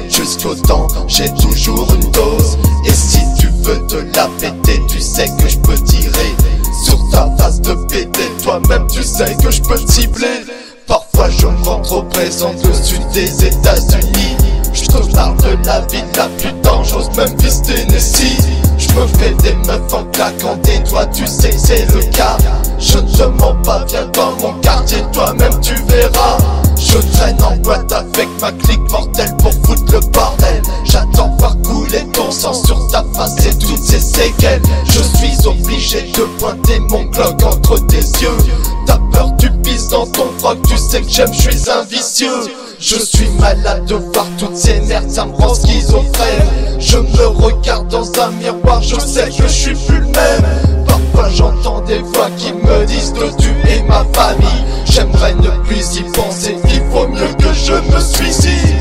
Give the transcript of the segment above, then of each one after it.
Jusqu'au temps, j'ai toujours une dose. Et si tu veux te la péter, tu sais que je peux tirer sur ta face de péter. Toi-même tu sais que je peux te cibler. Parfois je me rends trop présent au sud des États-Unis. Je te parle de la ville la plus dangereuse, Memphis, Tennessee. Je me fais des meufs en claquant des doigts, tu sais que c'est le cas. Je ne te mens pas, viens dans mon quartier, toi-même tu verras. Je traîne en boîte avec ma clique mortelle pour foutre le bordel. J'attends voir couler ton sang sur ta face et toutes ces séquelles. Je suis obligé de pointer mon Glock entre tes yeux. T'as peur, tu pisses dans ton froc, tu sais que j'aime, je suis un vicieux. Je suis malade de voir toutes ces merdes, ça me rend schizophrène. Je me regarde dans un miroir, je sais que je suis plus le même. Parfois j'entends des voix qui me disent de tuer ma famille. J'aimerais ne plus y penser, il vaut mieux que je me suicide.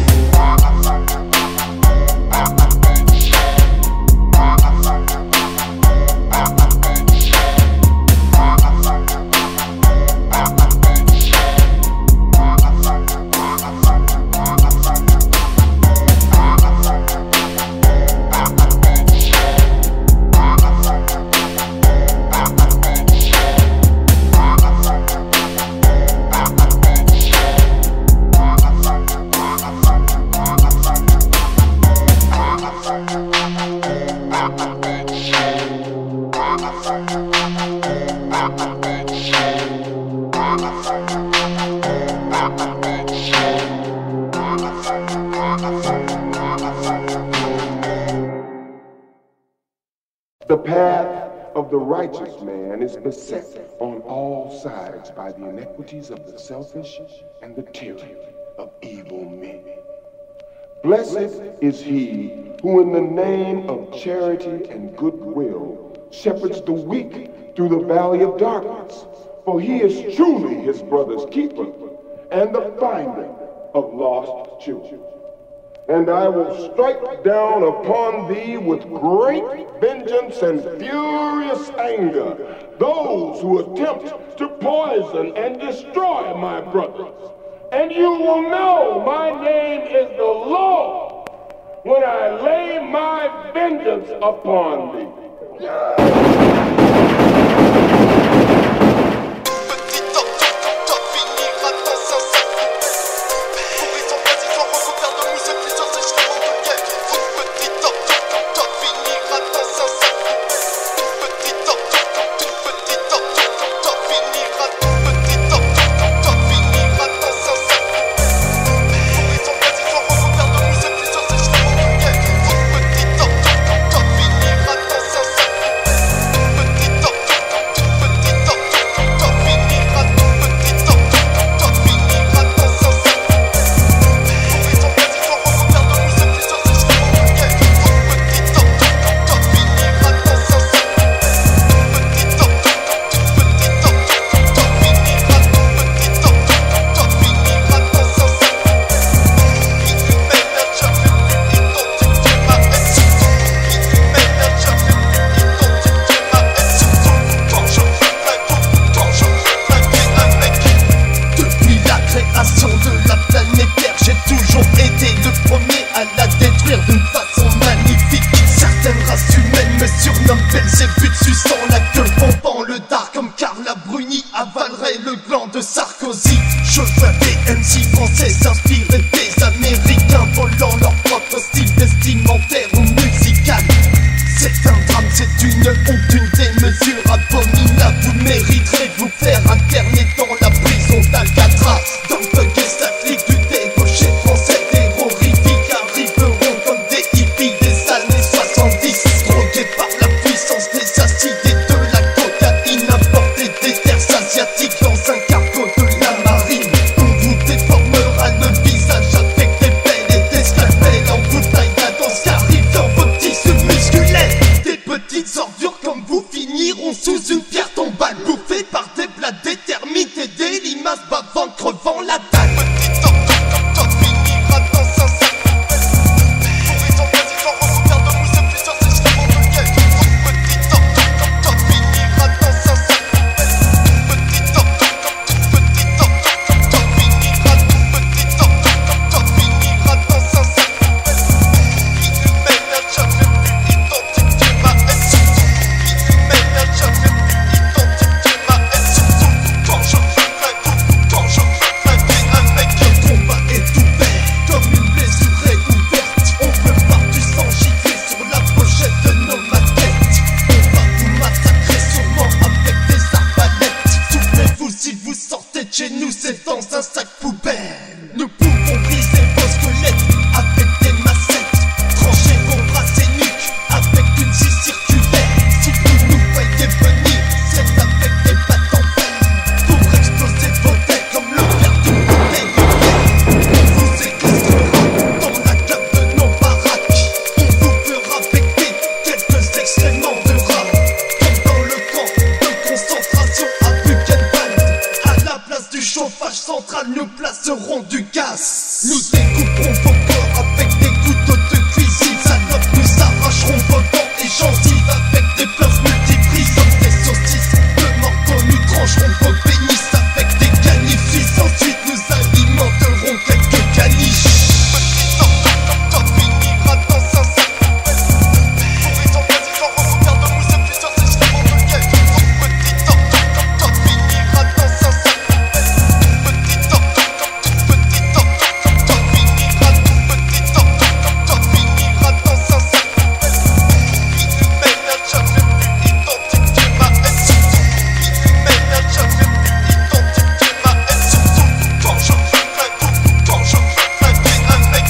The path of the righteous man is beset on all sides by the iniquities of the selfish and the tyranny of evil men. Blessed is he who in the name of charity and goodwill shepherds the weak through the valley of darkness, for he is truly his brother's keeper and the finder of lost children. And I will strike down upon thee with great vengeance and furious anger those who attempt to poison and destroy my brothers. And you will know my name is the Lord when I lay my vengeance upon thee. Sarkozy, je vois des MC français s'inspirer des Américains, volant leur propre style vestimentaire ou musical. C'est un drame, c'est une honte, une démesure abominable. Vous mériterez vous faire interner dans la prison d'Alcatraz. Dans le bug et satellite du débauché français, des horrifiques arriveront comme des hippies des années 70, drogués par la puissance des acides et de la cocaïne importée des terres asiatiques. chez nous c'est dans un sac poubelle. Nous pouvons briser vos squelettes avec des massettes, trancher vos bras et nuques avec une scie circulaire. Si vous nous voyez venir, c'est avec des battes en fer pour exploser vos têtes comme le verre d'une bouteille de bière. On vous séquestrera dans la cave de nos baraques, on vous fera becter quelques excréments de rats, comme dans le camp de concentration à Buchenwald. À la place du chauffage central, nous placerons du gaz. Nous découperons vos corps avec des couteaux de cuisine. Salope, nous arracherons vos dents et gencives avec des pinces multiprises. Comme des saucisses de morceaux, nous trancherons vos pénis avec des canifices. Ensuite, nous alimenterons quelques caniches. Petit top finira dans un sac poubelle. Pourris en vas-y, j'en recouvert de mousse et plusieurs excréments de gueule. Petit top finira dans un sac poubelle. Petit top finira dans un sac poubelle. Vie humaine n'a jamais pu identifier ma haine. Vie humaine n'a jamais pu identifier ma haine. Surtout quand je veux flinguer un mec.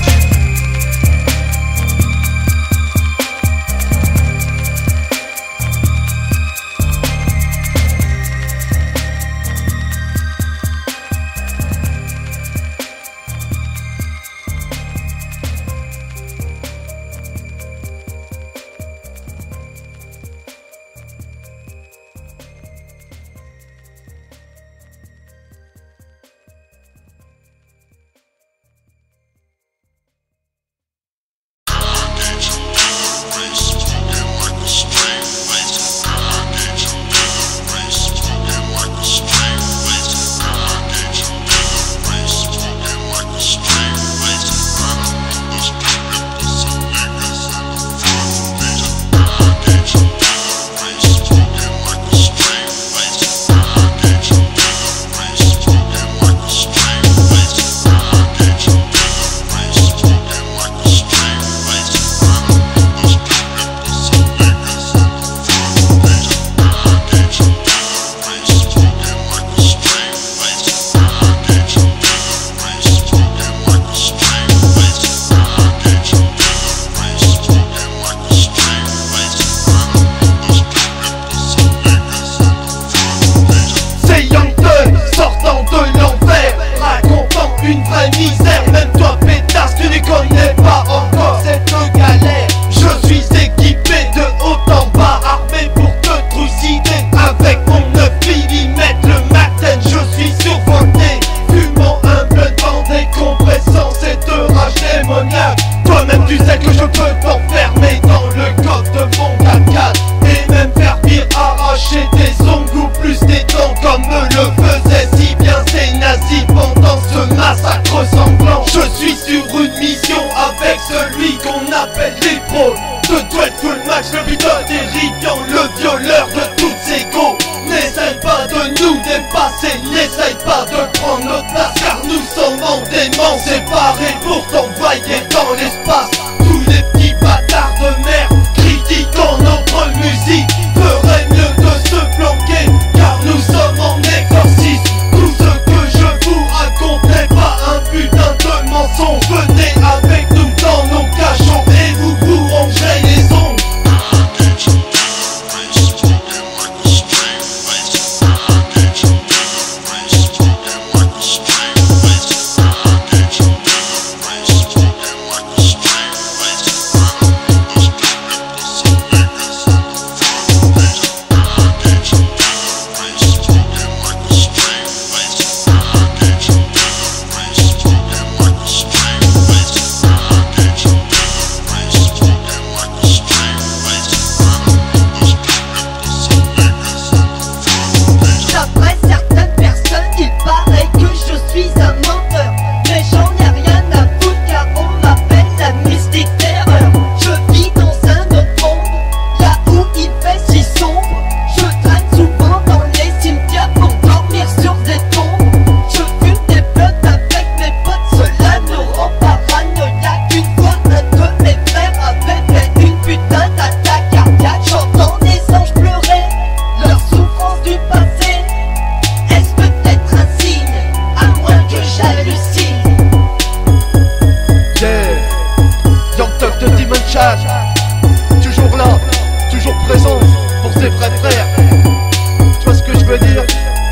C'est Young Thug sortant de l'enfer, racontant une vraie misère. Même toi pétasse, tu ne connais pas encore cette galère. Je suis équipé de haut en bas, armé pour te trucider. Avec mon 9 mm le matin, je suis survolté, fumant un blunt en décompressant cette rage démoniaque. Toi-même tu sais que je peux t'enfermer dans le coffre de mon 4x4 et même faire pire, arracher des ongles ou plus des dents comme le faisait si bien ces nazis pendant ce massacre sanglant. Je suis sur une mission avec celui qu'on appelle les pros de Dreadful Max, le buteur terrifiant, le violeur de toutes ses go. N'essaye pas de nous dépasser, n'essaye pas de prendre notre place, car nous sommes en démons séparés pour t'envoyer dans l'espace. Tous les petits bâtards de merde critiquant notre musique feraient mieux de se planquer, car nous sommes en exorcisme. Tout ce que je vous raconte n'est pas un putain de mensonge. Venez avec nous dans nos cachots et vous vous rongerez les ongles.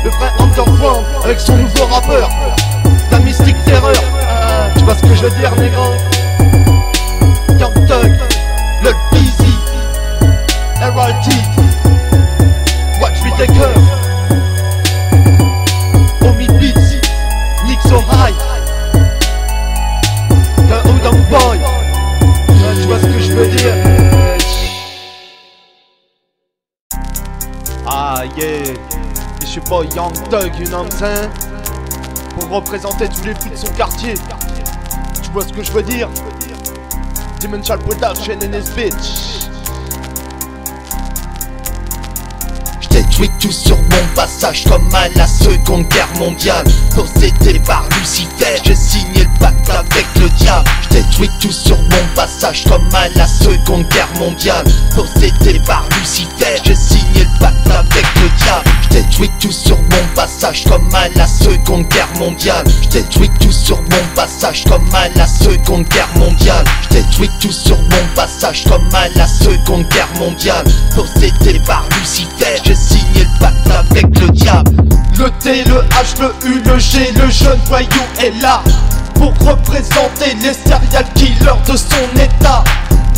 le vrai underground avec son nouveau rappeur, la mystique terreur. Tu vois ce que je veux dire, négro? Young Thug, Lil Peasy, RRT, Watch Me Taker, Omi Beats, Nick So High, The Hoodang Boy. Tu vois ce que je veux dire? Ah yeah, je suis pas Young Thug, you know what I'm saying? Pour représenter tous les fous de son quartier. Tu vois ce que je veux dire? Dimensional Production in this bitch. J't'ai tweet tout sur mon passage comme à la seconde guerre mondiale. Possédé par Lucifer, j'ai signé le pacte avec le diable. J't'ai tweet tout sur mon passage comme à la seconde guerre mondiale. Possédé par Lucifer, j'ai signé le pacte avec le diable. J't'ai tweet tout sur mon passage comme à la seconde guerre mondiale. J't'ai tweet tout sur mon passage comme à la seconde guerre mondiale. J't'ai tweet tout sur mon passage comme à la seconde guerre mondiale. Possédé par Lucifer, j'ai signé le pacte avec le diable. Le T, le H, le U, le G, le jeune voyou est là pour représenter les serial killers de son état.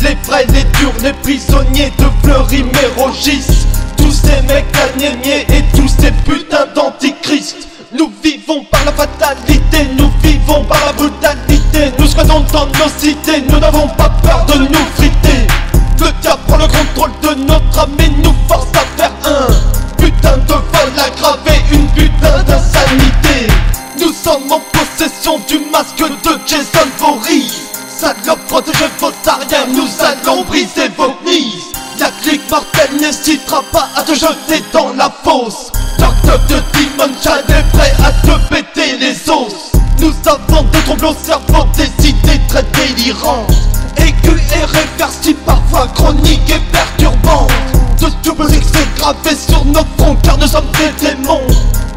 Les vrais, les durs, les prisonniers de Fleury-Mérogis. Tous ces mecs anémiés et tous ces putains d'antichrist. Nous vivons par la fatalité, nous vivons par la brutalité. Nous squattons dans nos cités, nous n'avons pas peur de nous friter. Le diable prend le contrôle de notre âme et nous force à faire un putain de vol aggravé, une putain d'insanité. Nous sommes en possession du masque de Jason Voorhees. Salope, protégez vos arrières, nous allons briser vos knees. La clique mortelle n'hésitera pas à te jeter dans la fosse. Docteur de Dimension est prêt à te péter les os. Nous avons des troubles au cerveau, des idées très délirantes, aiguës et réversibles, parfois chroniques et perturbantes. De double X est gravé sur nos fronts car nous sommes des démons.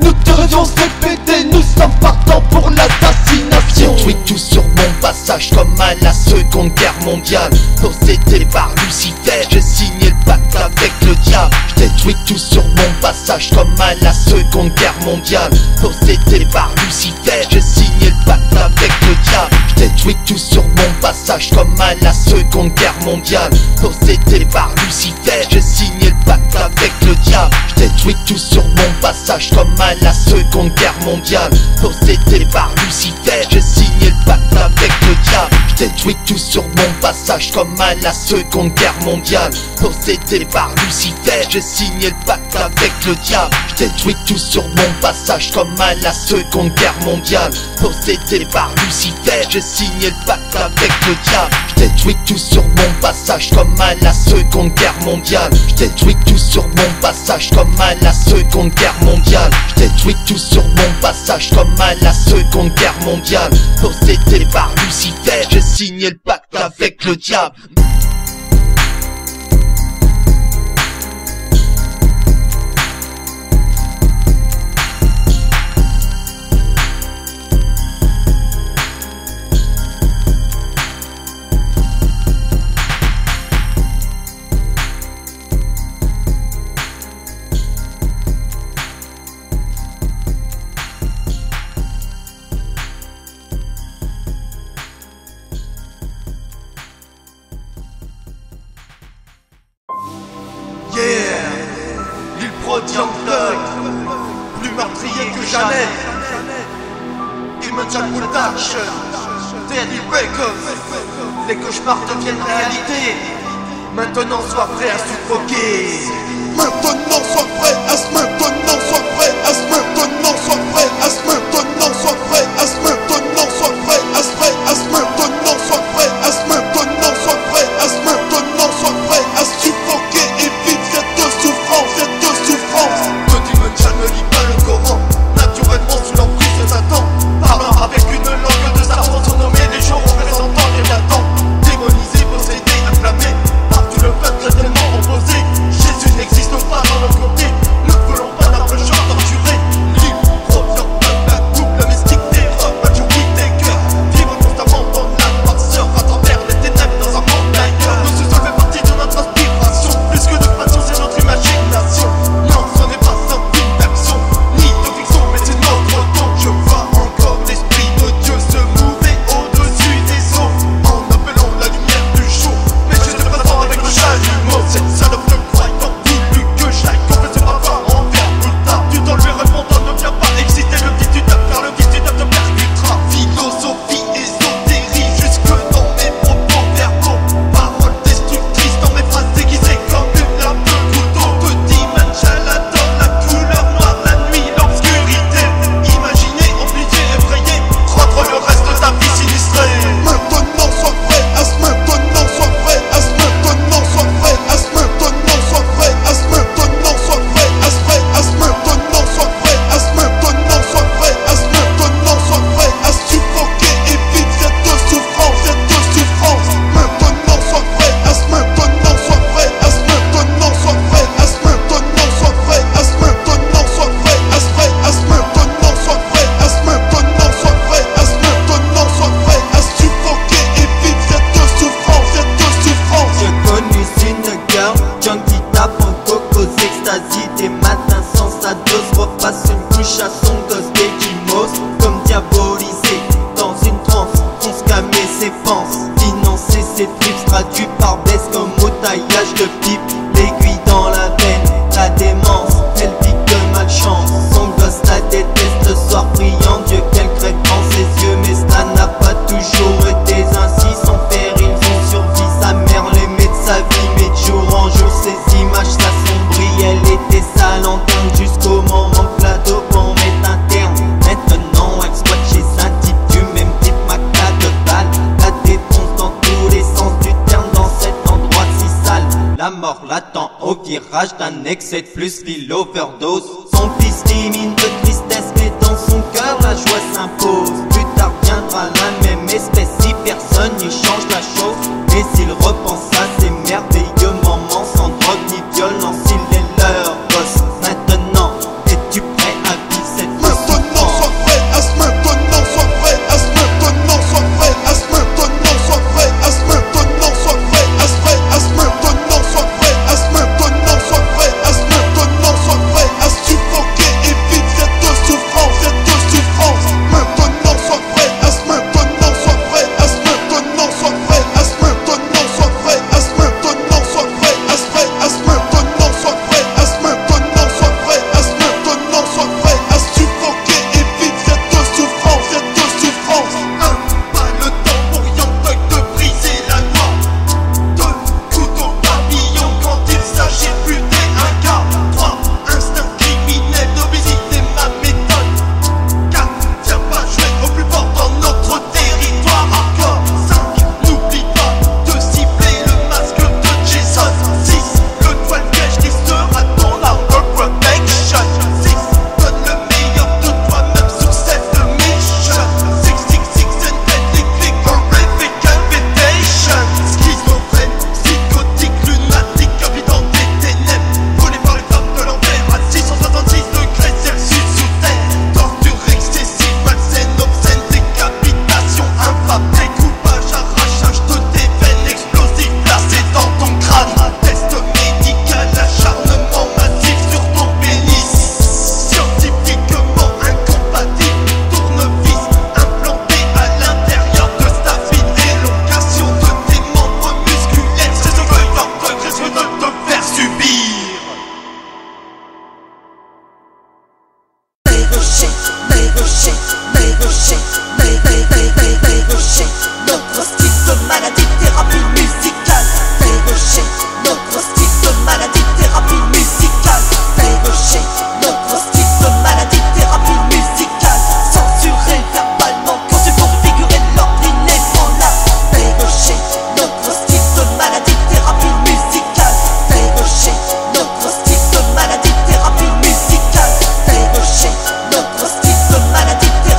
Nous devrions répéter, nous sommes partants pour l'assassination. J'ai tweet tout sur mon passage comme à la seconde guerre mondiale. Possédé par Lucifer, j'ai signé le pacte avec le diable. J't'ai tweet tout sur mon passage comme à la seconde guerre mondiale. Possédé par Lucifer, j'ai signé le pacte avec le diable. J't'ai tweet tout sur mon passage comme à la seconde guerre mondiale. Possédé par Lucifer, j'ai signé le pacte avec le diable. J't'ai tweet tout sur mon passage comme à la seconde guerre mondiale. Possédé par Lucifer, j'ai signé le pacte avec le diable. J't'ai tweet tout sur mon passage comme à la seconde guerre mondiale. Possédé par Lucifer, j'ai signé le pacte avec le diable. J't'ai tweet tout sur mon passage comme à la seconde guerre mondiale. Possédé par Lucifer, j'ai signé le pacte avec le diable. J't'ai tweet tout sur mon passage comme à la seconde guerre mondiale. J't'ai tweet tout sur mon passage comme à la seconde guerre mondiale. J't'ai tweet tout sur mon passage comme à la seconde guerre mondiale. Possédé par Lucifer, j'ai signé le pacte avec le diable. Lil Prod, Young Thug, plus meurtrier que jamais. Dimension Production, Teddy Records. Les cauchemars deviennent réalité. Maintenant sois prêt à suffoquer. Maintenant sois prêt à se maintenant sois prêt à se maintenant sois prêt à se maintenant sois prêt à se maintenant sois prêt à se prêt à se maintenant sois prêt à se maintenant sois prêt à se maintenant sois prêt à se suffoquer et vite cette souffrance, cette souffrance. Le Dimension ne lit pas le Coran, naturellement sous l'emprise de Satan, parlant avec une langue de serpent surnommée des gens représentant les Léviathans. Démonisé, possédé, inflammé par tout le peuple certainement opposé. Jésus n'existe pas dans notre côté, ne voulons pas touche à son gosse d'Ekimos, comme diabolisé dans une transe, on se calmait ses penses, financer ses trips, traduit par baisse comme au taillage de pipe, l'aiguille dans la veine, la démence, elle pique de malchance, son gosse la déteste, le soir brillant, Dieu qu'elle crève dans ses yeux, mais ça n'a pas toujours été ainsi, son père ils ont survécu, sa mère l'aimait de sa vie, mais de jour en jour ses images s'assombrit, elle était sale en terme jusqu'au moment que la dope en met un terme, maintenant exploite chez un type du même type, ma de balle, la défonce dans tous les sens du terme, dans cet endroit si sale, la mort l'attend au virage d'un excès de plus, ville overdose, son fils timide de tristesse, mais dans son cœur la joie s'impose, plus tard viendra la même espèce, si personne n'y change la chose, mais s'il repense à ces merveilleux moments, sans drogue ni violence, il est leur gosse, maintenant, es-tu prêt à vivre cette Maintenant sois prêt à ce maintenant, sois prêt à ce maintenant, sois prêt à ce maintenant, sois prêt à ce maintenant, sois prêt à ce prêt à ce maintenant, sois prêt à ce maintenant, sois prêt à ce maintenant, sois prêt à suffoquer et vivre cette souffrance, maintenant sois prêt à ce maintenant, sois prêt à ce maintenant, sois prêt à ce maintenant, sois prêt à ce maintenant, sois prêt à ce prêt à ce maintenant, sois prêt à ce maintenant, sois prêt à ce maintenant, sois prêt à suffoquer et vivre cette souffrance, pas le temps pour Young Thug de briser la loi, 2 couteaux papillons quand il s'agit de buter un gars, 3 instinct criminel, d'obésité ma méthode, 4 tiens pas jouer au plus fort dans notre territoire hardcore, 5 n'oublie pas de cibler le masque de Jason, 6 le doigt de piège qui sera ton arme de protection, 6 donne le meilleur de toi-même sur cette mission, 666 and deadly click horrific invitation, schizophrène, psychotique, lunatique, habitant des ténèbres, volé par les flammes de l'enfer à 666 degrés Celsius sous terre, torture excessive, malsaine, obscène, décapitation, infâme, découpage, arrachage de tes veines, explosif placé dans ton crâne, test médical, acharnement massif sur ton pénis, scientifiquement incompatible, tournevis implanté à l'intérieur de ta fine élongation de tes membres musculaires, c'est ce que Young Thug risque de te faire subir. Notre style de maladie, thérapie musicale. Notre style de maladie, thérapie musicale. Notre style de maladie, thérapie musicale. Censuré verbalement, conçu pour figurer l'ordre inébranlable. Notre style de maladie, thérapie musicale. Notre style de maladie, thérapie musicale. Notre style de maladie, thérapie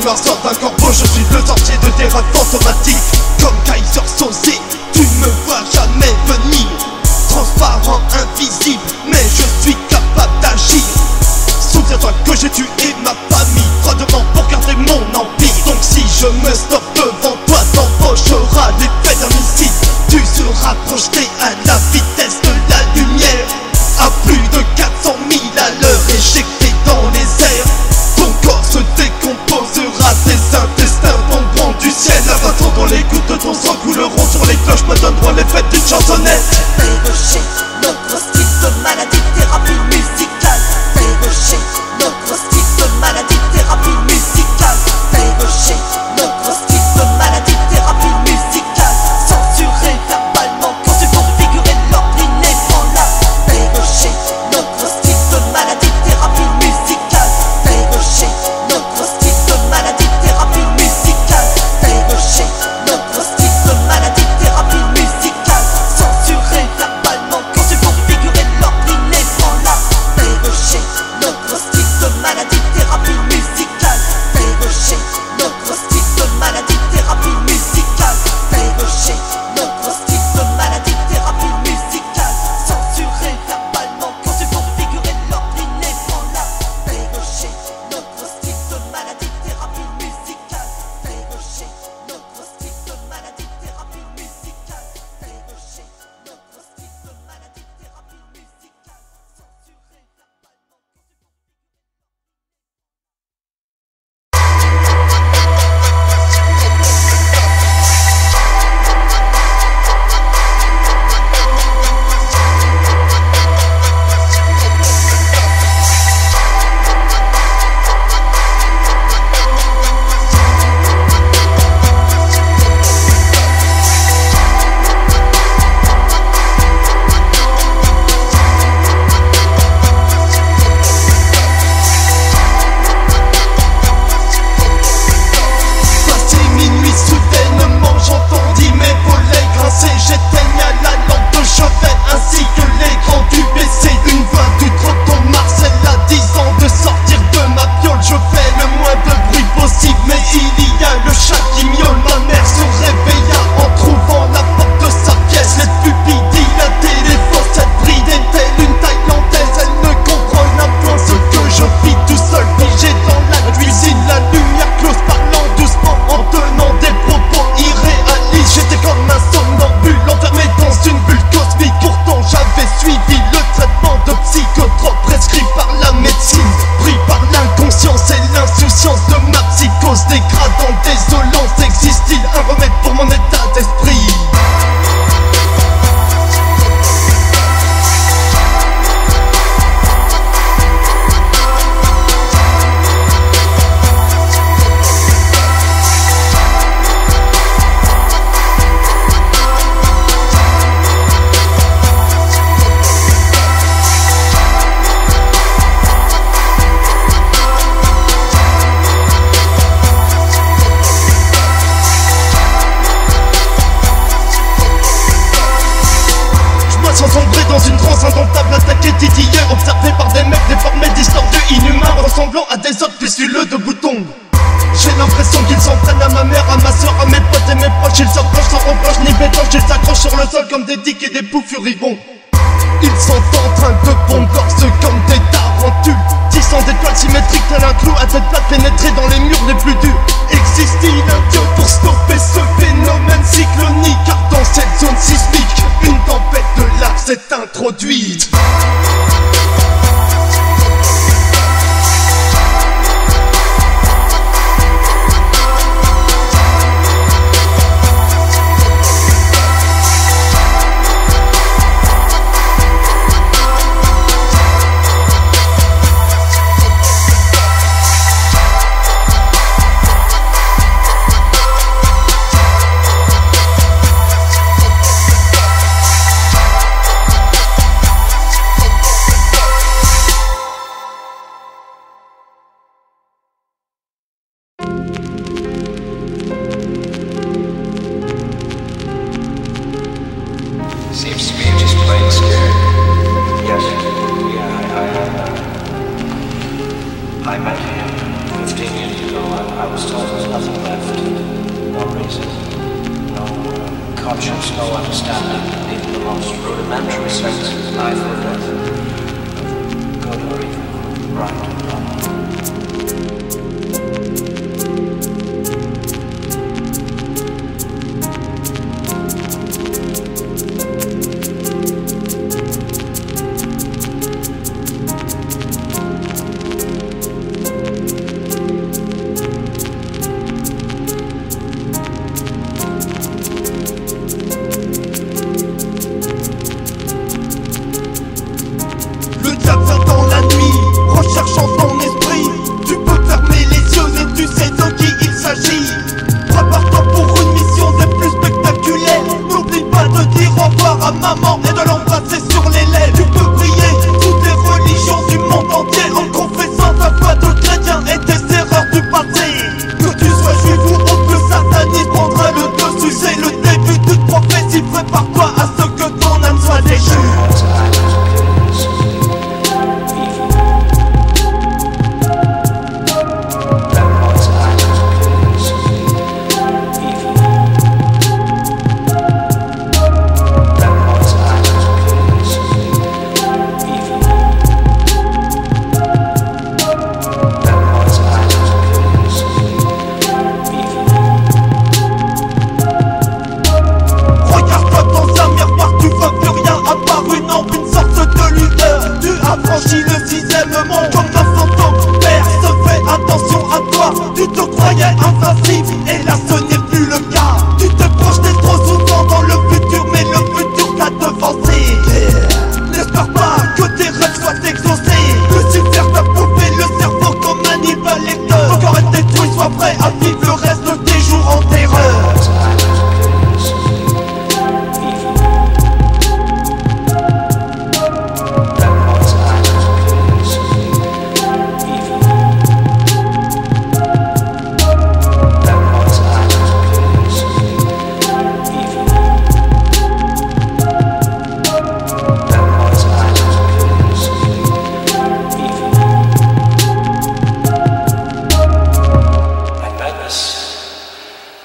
noir sort d'un corbeau, je suis le sorcier de tes rêves fantomatiques. Comme Kaiser Soze, tu me vois jamais venir. Transparent, invisible, mais je suis capable d'agir. Souviens-toi que j'ai tué ma famille froidement pour garder mon empire. Donc si je me stoppe devant toi, t'embaucheras l'effet d'un missile. Tu seras projeté à la vitesse de la lumière, à plus de 400 000 à l'heure, éjecté dans les airs. Ton corps se décomposera, tes intestins tomberont du ciel. La façon dont les gouttes de ton sang couleront sur les cloches me donneront l'effet d'une chansonnette. Péroché, notre style de maladie, thérapie musicale. Péroché, notre style de maladie, thérapie musicale. Péroché, notre style de maladie, thérapie musicale. Censuré verbalement, quand tu configurer l'ordre inébranlable. Péroché, notre style de maladie, thérapie musicale. Péroché, notre style de maladie, thérapie musicale. Péroché, notre style de maladie, thérapie musicale. Censuré verbalement, quand tu configurer l'ordre inébranlable. Péroché, notre style de maladie, thérapie musicale. Péroché, notre style de maladie, thérapie musicale. Péroché, notre style de maladie, thérapie musicale. Censuré verbalement, quand tu configurer l'ordre inébranlable. Péroché, notre style de maladie, thérapie musicale. Péroché, notre style de maladie, thérapie musicale. Péroché, notre style de maladie, thérapie musicale. Censuré verbalement, quand tu Passé minuit, soudainement j'entendis mes volets grincer. J'éteigna la lampe de chevet ainsi que l'écran du PC. Une voix du trottoir Marcel à 10 ans de sortir de ma piole. Je fais le moins de bruit possible, mais il y a le chat qui miaule. Ma mère se réveilla en trouvant la porte de sa pièce. Les pupilles dilatées, les fossettes bridées telle une thaïlandaise. Elle ne comprenait point ce que je vis tout seul figé dans la cuisine. La lumière close parlant doucement en tenant des propos irréalistes. J'étais comme un somnambule enfermé dans une bulle cosmique. Pourtant j'avais suivi le traitement de psychotropes prescrit par la médecine. Pris par l'inconscience et l'insouciance de ma psychose dégradant, désolance. Existe-t-il un remède pour mon état d'esprit? Sans sombrer dans une transe indomptable, attaqué, titillé, observé par des mecs déformés, distordus, inhumains, ressemblant à des autres pistuleux de boutons. J'ai l'impression qu'ils s'en prennent à ma mère, à ma soeur, à mes potes et mes proches. Ils s'approchent sans reproche ni bétoche, ils s'accrochent sur le sol comme des tiques et des poux furibonds. Ils sont en train de pondre comme des tarentules, tissant des toiles symétriques tel un clou à tête plate pénétré dans les murs les plus durs. Existe-t-il un dieu pour stopper ce phénomène cyclonique? Car dans cette zone sismique, une tempête de lave s'est introduite. 15 years ago, I was told there's nothing left. No reason, no conscience, no understanding, even the most rudimentary sense of life or death. Good or evil, right or wrong. Recherchant ton esprit, tu peux fermer les yeux et tu sais de qui il s'agit. Prépare-toi pour une mission des plus spectaculaires. N'oublie pas de dire au revoir à maman et de l'embrasser sur les lèvres. Tu peux prier toutes les religions du monde entier en confessant ta foi de chrétien et tes erreurs du passé. Que tu sois juif ou autre, le satanisme prendra le dessus. C'est le début d'une prophétie, prépare-toi à ce que ton âme soit déchue. Franchis le sixième monde comme un fantôme. Personne fait attention à toi. Tu te croyais invincible et là ce n'est plus le cas. Tu te projetais trop souvent dans le futur, mais le futur t'a devancé. N'espère pas que tes rêves soient exaucés. Lucifer t'a bouffé le cerveau comme Hannibal Lecter. Ton corps est détruit, sois prêt à vivre le reste de tes jours en terreur.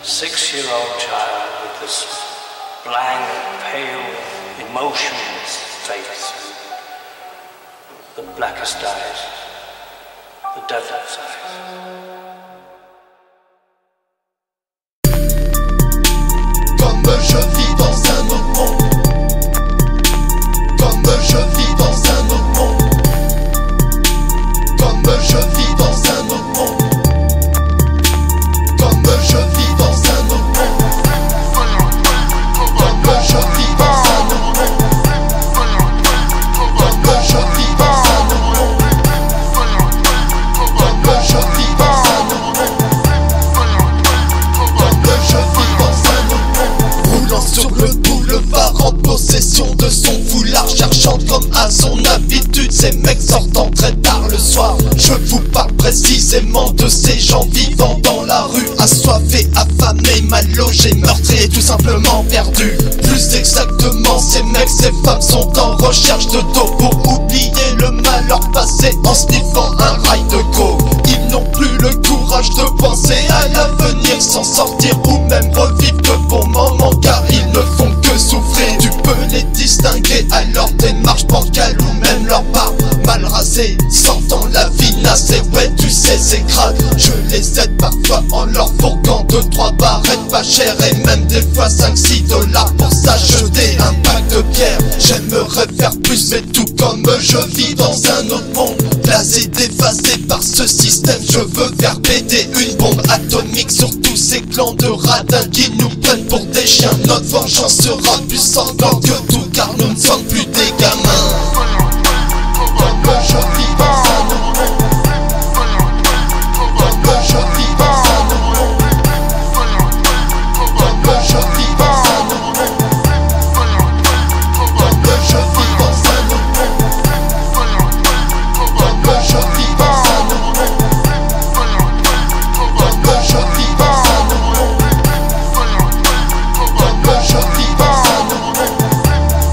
Six-year-old child with this blank, pale, emotionless face, the blackest eyes, the devil's eyes. Comme je vis dans un autre monde. Comme je vis dans un autre monde. Comme je vis dans un autre monde. Comme je vis dans un autre monde. Comme je vis dans un autre monde. Comme je vis dans un autre monde. Comme je vis dans un autre monde. Comme je vis dans un autre monde. Roulant sur le boulevard en possession de son foulard, cherchant comme à son habitude ces mecs sortant très tard le soir. Je vous parle précisément de ces gens vivant dans la rue, assoiffés, affamés, mal logés, meurtris et tout simplement perdus. Plus exactement, ces mecs, ces femmes sont en recherche de dos pour oublier le malheur passé en sniffant un rail de coke. Ils n'ont plus le courage de penser à l'avenir, s'en sortir ou même revivre de bons moments, car ils ne font que souffrir. Tu peux les distinguer à leur démarche bancale ou même leur barbe mal rasée, sentant la vinasse. Et ouais, tu sais, c'est crade. Je les aide parfois en leur fourguant 2-3 barrettes pas chères et même des fois 5-6 $ pour s'acheter un pack de bière. J'aimerais faire plus, mais tout comme je vis dans un autre monde, blasé, dévasté par ce système, je veux faire péter une bombe atomique sur tous ces clans de radins qui nous prennent pour des chiens. Notre vengeance sera plus sanglante que tout, car nous ne sommes plus des gamins. Comme je vis dans un autre monde. Comme je vis dans un autre monde. Comme je vis dans un autre monde. Comme je vis dans un autre monde. Comme je vis dans un autre monde. Comme je vis dans un autre monde. Comme je vis dans un autre monde.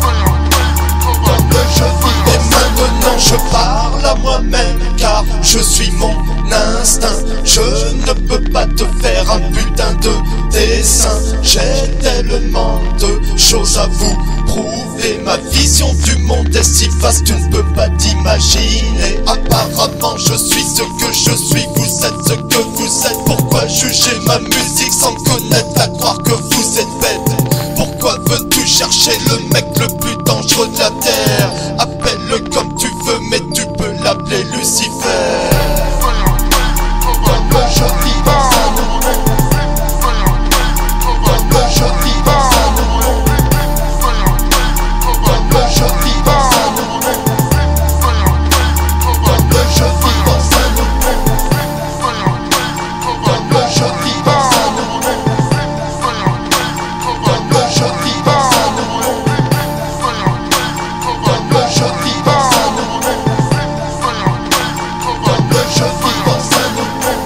instinct. Je ne peux pas te faire un putain de dessin. J'ai tellement de choses à vous prouver. Ma vision du monde est si vaste, tu ne peux pas t'imaginer. Apparemment je suis ce que je suis, vous êtes ce que vous êtes. Pourquoi juger ma musique sans connaître, à croire que vous êtes bête? Pourquoi veux-tu chercher le mec le plus dangereux de la terre? Appelle-le comme tu veux, mais tu peux l'appeler Lucifer. Comme je vis dans un autre monde, comme je vis dans un autre monde, comme je vis dans un autre monde, comme je vis dans un autre monde, comme je vis dans un autre monde, comme je vis dans un autre monde, comme je vis dans un autre monde, comme je vis dans un autre monde.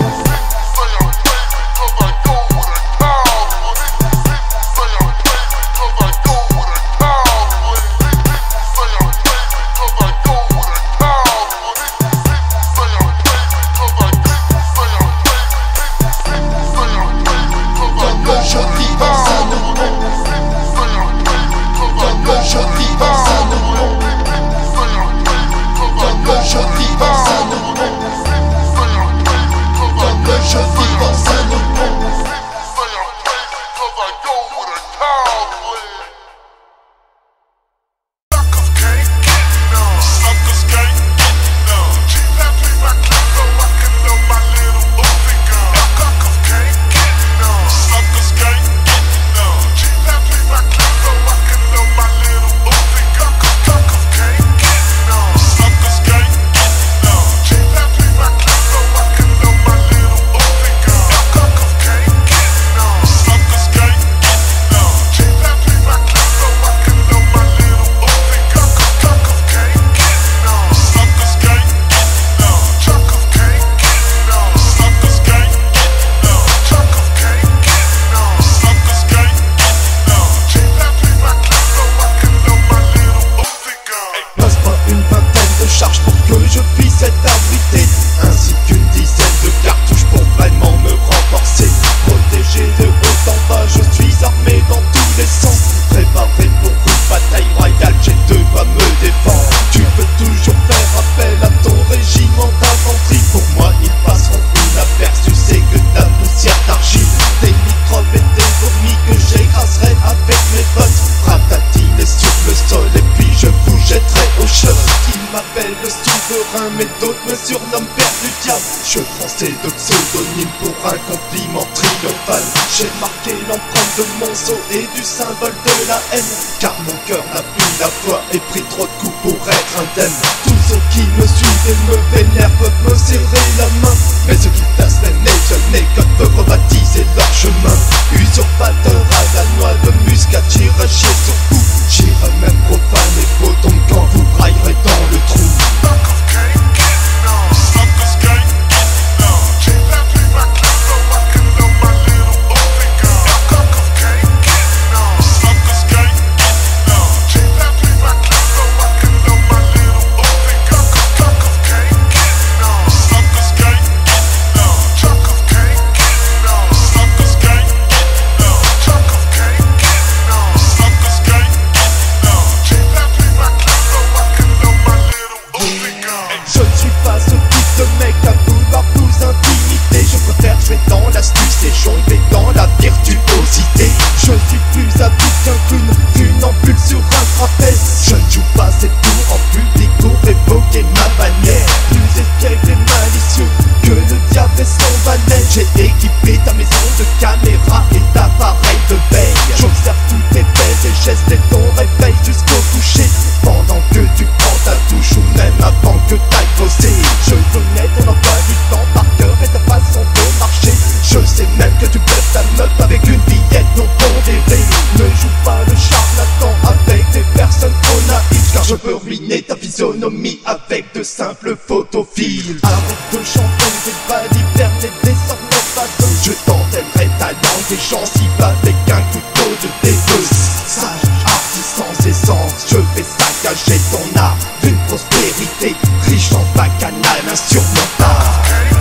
Mais d'autres me surnomment Père du Diable. Je prends ces deux pseudonymes pour un compliment triomphal. J'ai marqué l'empreinte de mon sceau et du symbole de la haine, car mon cœur n'a plus la foi et pris trop de coups pour être indemne. Tous ceux qui me suivent et me vénèrent peuvent me serrer la main, mais ceux qui tassent les mécodes peuvent rebaptiser leur chemin. Usurpateur à la noix de muscade, j'irai chier sur vous. J'irai même profaner vos tombes quand vous braillerez dans le trou. J'ai équipé ta maison de caméras et d'appareils de veille. J'observe tous tes faits et gestes et ton réveil jusqu'au coucher, pendant que tu prends ta douche ou même avant que t'ailles bosser. Je connais ton emploi du temps par cœur et ta façon de marcher. Je sais même que tu bluffes ta meuf avec une billette non pondérée. Ne joue pas le charlatan avec des personnes trop naïves, car je peux ruiner ta physionomie avec de simples photophiles. Arrête de chanter des balivernes et désormais je t'entendrai ta langue et gencives avec un couteau de dégueuse. Sage, artiste sans essence, je vais saccager ton art d'une prospérité riche en bacchanal insurmontable.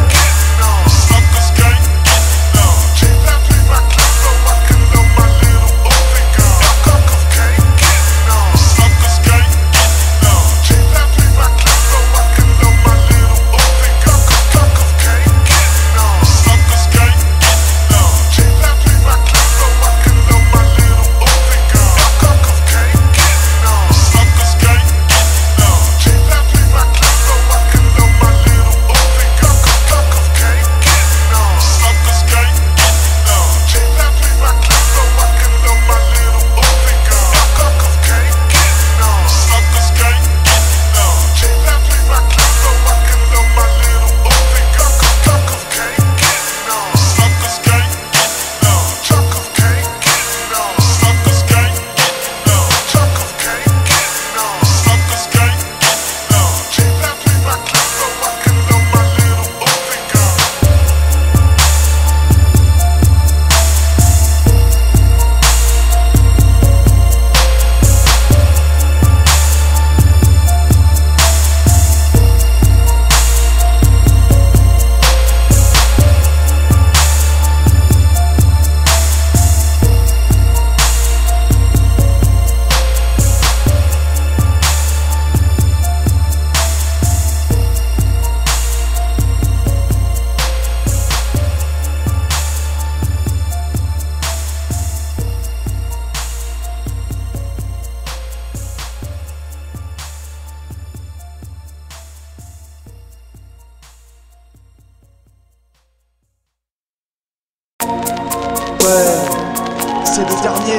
c'est le dernier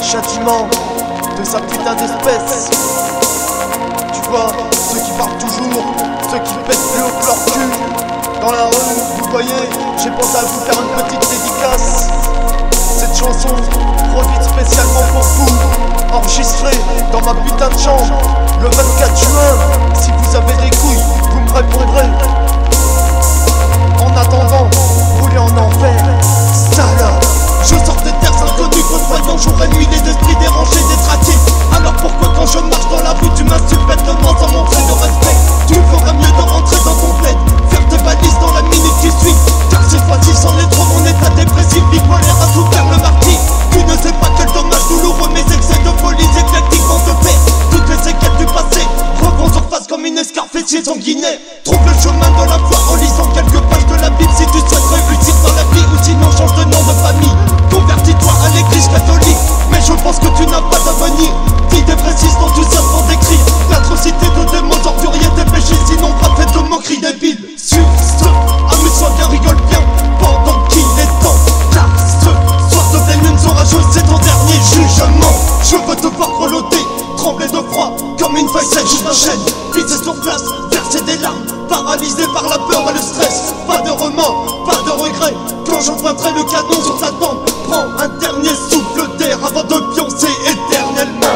châtiment de sa putain d'espèce. Tu vois, ceux qui parlent toujours, ceux qui pètent plus haut que leur cul. Dans la rue, vous voyez, j'ai pensé à vous faire une petite dédicace. Cette chanson, produite spécialement pour vous, enregistrée dans ma putain de chambre, le 24 juin. Si vous avez des couilles, vous me répondrez. En attendant, roulez en enfer, salope. Je sors des terres inconnues, côtoyant jour et nuit les esprits dérangés, détraqués. Alors pourquoi quand je marche dans la rue, tu m'insultes bêtement sans montrer de respect? Tu feras mieux de rentrer dans ton bled, faire tes valises dans la minute qui suit. Car cette fois-ci, c'en est trop, mon état dépressif, bipolaire à tout faire le martyr. Tu ne sais pas quel dommage douloureux, mes excès de folie éclectiques vont te paix. Toutes les séquelles du passé refont surface comme une escarfessier sanguinaire. Trouve le chemin de la foi en lisant quelques pages de la Bible si tu souhaites réussir dans la vie, ou sinon change de nom de famille. Convertis-toi à l'église catholique, mais je pense que tu n'as pas d'avenir. D'idées précises d'enthousiasme pour décrire l'atrocité de démons torturiers tes péchés, sinon pas fait de moqueries débiles. Sur ce, amuse-toi bien, rigole bien, pendant qu'il est temps. Car ce soir de pleine lune orageuse, c'est ton dernier jugement. Je veux te voir grelotter, trembler de froid, comme une feuille sèche d'un chêne. Pisser sur place, verser des larmes, paralysé par la peur et le stress. Pas de remords, pas de regrets, quand j'emprunterai le canon sur ta tempe. Prends un dernier souffle d'air avant de pioncer éternellement.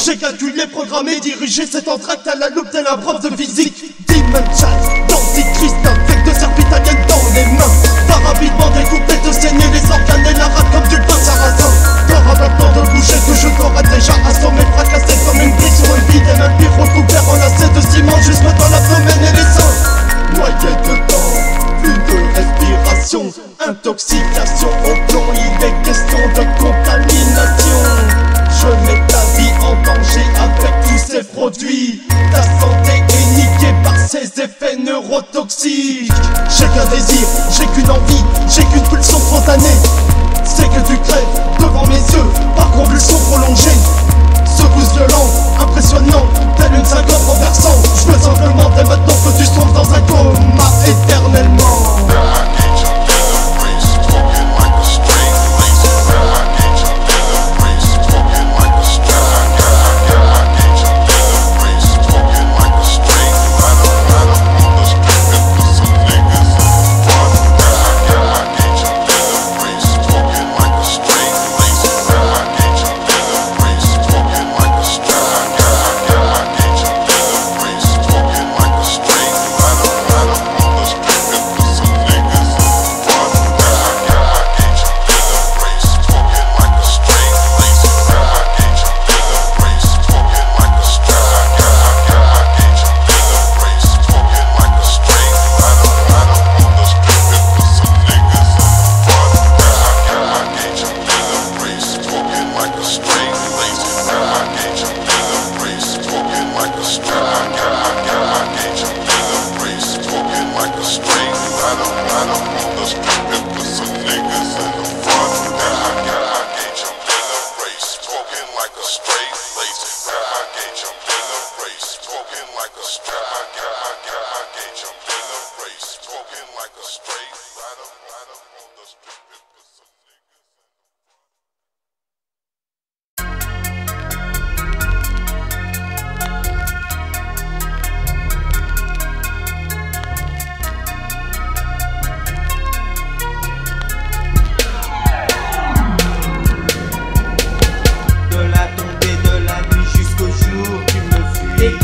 J'ai calculé, programmé, dirigé cet entracte à la loupe tel un prof de physique. Demon Child, d'antichrist avec deux serpes italiennes dans les mains. Va rapidement découper, te saigner les organes et la rate comme du pain sarrasin. T'auras maintenant de bouger que je t'aurai déjà assommé, fracassé comme une brique sur une bille. Et même pire recouvert en lacets de ciment jusque dans l'abdomen et les seins. Noyé dedans, plus de respiration, intoxication au plomb, il est question de contamination. Je mets ta vie en danger avec tous ces produits. Ta santé est niquée par ces effets neurotoxiques. J'ai qu'un désir, j'ai qu'une envie, j'ai qu'une pulsion spontanée. C'est que tu crèves devant mes yeux par convulsion prolongée. Secousse violente, impressionnante, telle une syncope renversante. Je veux simplement dès maintenant que tu sombres dans un coma éternellement.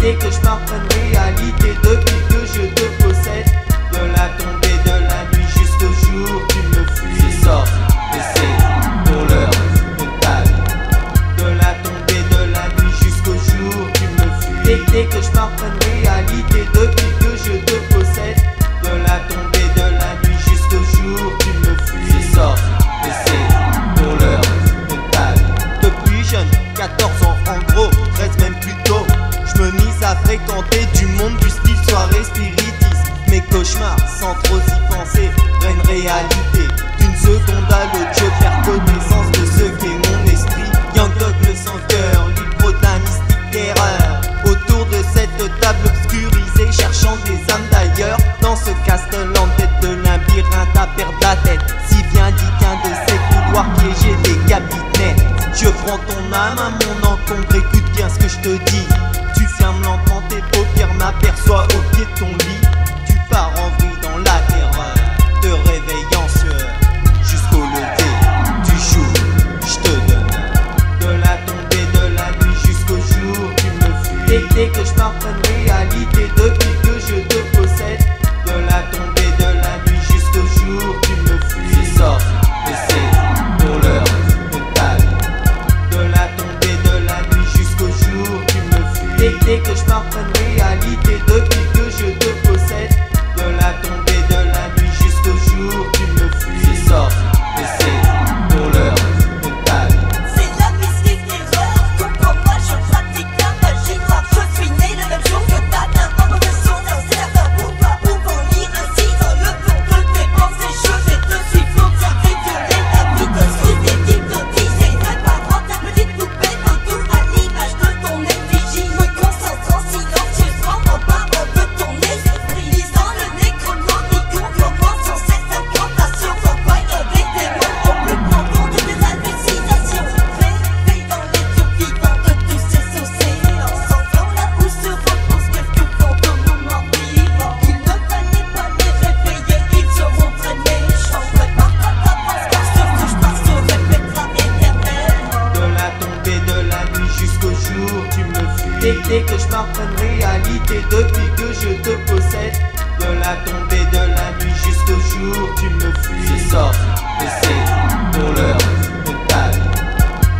Dès que je m'apprenne réalité, depuis que je te possède. De la tombée de la nuit jusqu'au jour, tu me fuis. C'est ça. réalité. D'une seconde à l'autre, je perds connaissance de ce qu'est mon esprit. Young Dog le sans cœur, libre de la mystique terreur. Autour de cette table obscurisée, cherchant des âmes d'ailleurs. Dans ce castle en tête de labyrinthe à perdre la tête. Si bien dit qu'un de ces couloirs piégés décapite net. Je prends ton âme à mon encombre, écoute bien ce que je te dis. Tu fermes lentement tes paupières, m'aperçois au pied de ton lit. Tu pars en vrille dans la terreur, te réveillant sueur jusqu'au lever du jour. Je te donne de la tombée de la nuit jusqu'au jour. Tu me fuis et dès que je m'apprenne réalité depuis que je te possède. De la tombée de la nuit jusqu'au jour, tu me fuis. C'est soft et c'est pour l'heure de ta vie. De la tombée de la nuit jusqu'au jour, tu me fuis. Et dès que je m'apprenne réalité depuis que je te possède. De la tombée de la nuit jusqu'au jour, tu me fuis. C'est soft et c'est pour l'heure de ta vie. C'est la mystique terreur, tout comme moi je pratique la magie noire. Je suis né le même jour que ta mère, pas de son observateur. Pour pas pouvant lire ainsi dans le fond de tes pensées. Je vais te suivre, observer, violer ta vie. Te suivre des hypnotisés, fais pas rendre ta petite poupée autour à l'image de ton effigie. Me concentrant silencieusement en parlant de ton esprit. Lisant le nécronomicon, comment sans cette incantation. Campagne avec des mots, au plus profond de tes hallucinations. Réveille dans les yeux vivants de tous ces océans. Sentant là où se repose quelques fantômes vivants. Il ne fallait pas les réveiller, ils seront très méchants. Prépare pas ta passe car ce que je passe se répétera éternellement. De la tombée de la nuit jusqu'au jour, tu me fuis. Et dès que je m'apprenne réalité depuis que je te possède. De la tombée de la nuit jusqu'au jour, tu me fuis. C'est soft et c'est pour l'heure de ta vie.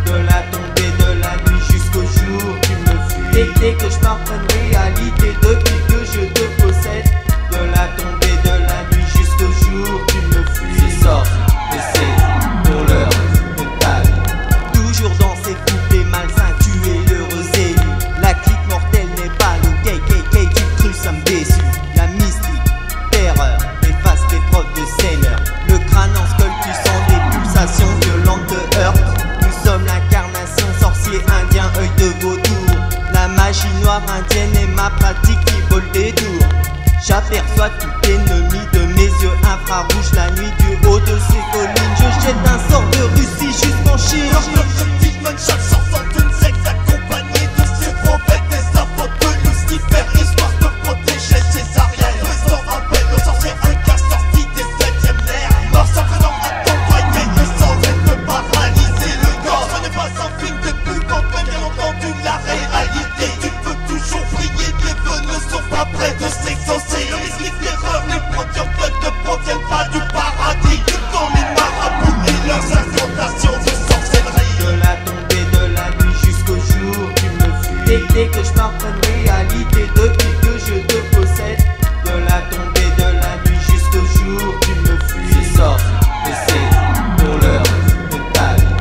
De la tombée de la nuit jusqu'au jour, tu me fuis. Et dès que je m'apprenne réalité depuis que je te possède. De la tombée de la nuit jusqu'au jour, tu me fuis. C'est soft et c'est pour l'heure de ta vie. Toujours dans ces couplets malsains, tu es l'heureux élu. La clique mortelle n'est pas le KKK, tu crus, ça me déçut. La mystique, terreur, efface les preuves de Seigneur. Le crâne en skull, tu sens des pulsations violentes te heurtent. Nous sommes l'incarnation, sorcier indien, œil de vautour. La magie noire indienne est ma pratique qui vole des tours. J'aperçois tout ennemi de mes yeux infrarouges. La nuit du haut de ces collines, je jette un sort de Russie jusqu'en Chine. Chaque sortant d'une secte accompagné de ses prophètes, des apôtres de Lucifer, histoire de protéger ses arrières. Le sort rappelle le sorcier, un cas sorti des 7e nerfs. Mort s'entraînant à t'envoyer le sang et de paralyser le corps. Ce n'est pas un film de pub, on peut bien entendu la réalité. Tu peux toujours briller, les vœux ne sont pas prêts de s'exaucer. Le mystique terreur, les podiums ne proviennent pas du paradis. Que dans les marabouts et leurs incantations de sorcellerie. De la tombée de la nuit jusqu'au jour, tu me fuis. Et dès que je m'apprenne réalité depuis que je te possède. De la tombée de la nuit jusqu'au jour, tu me fuis. C'est soft et c'est pour l'heure de ta vie.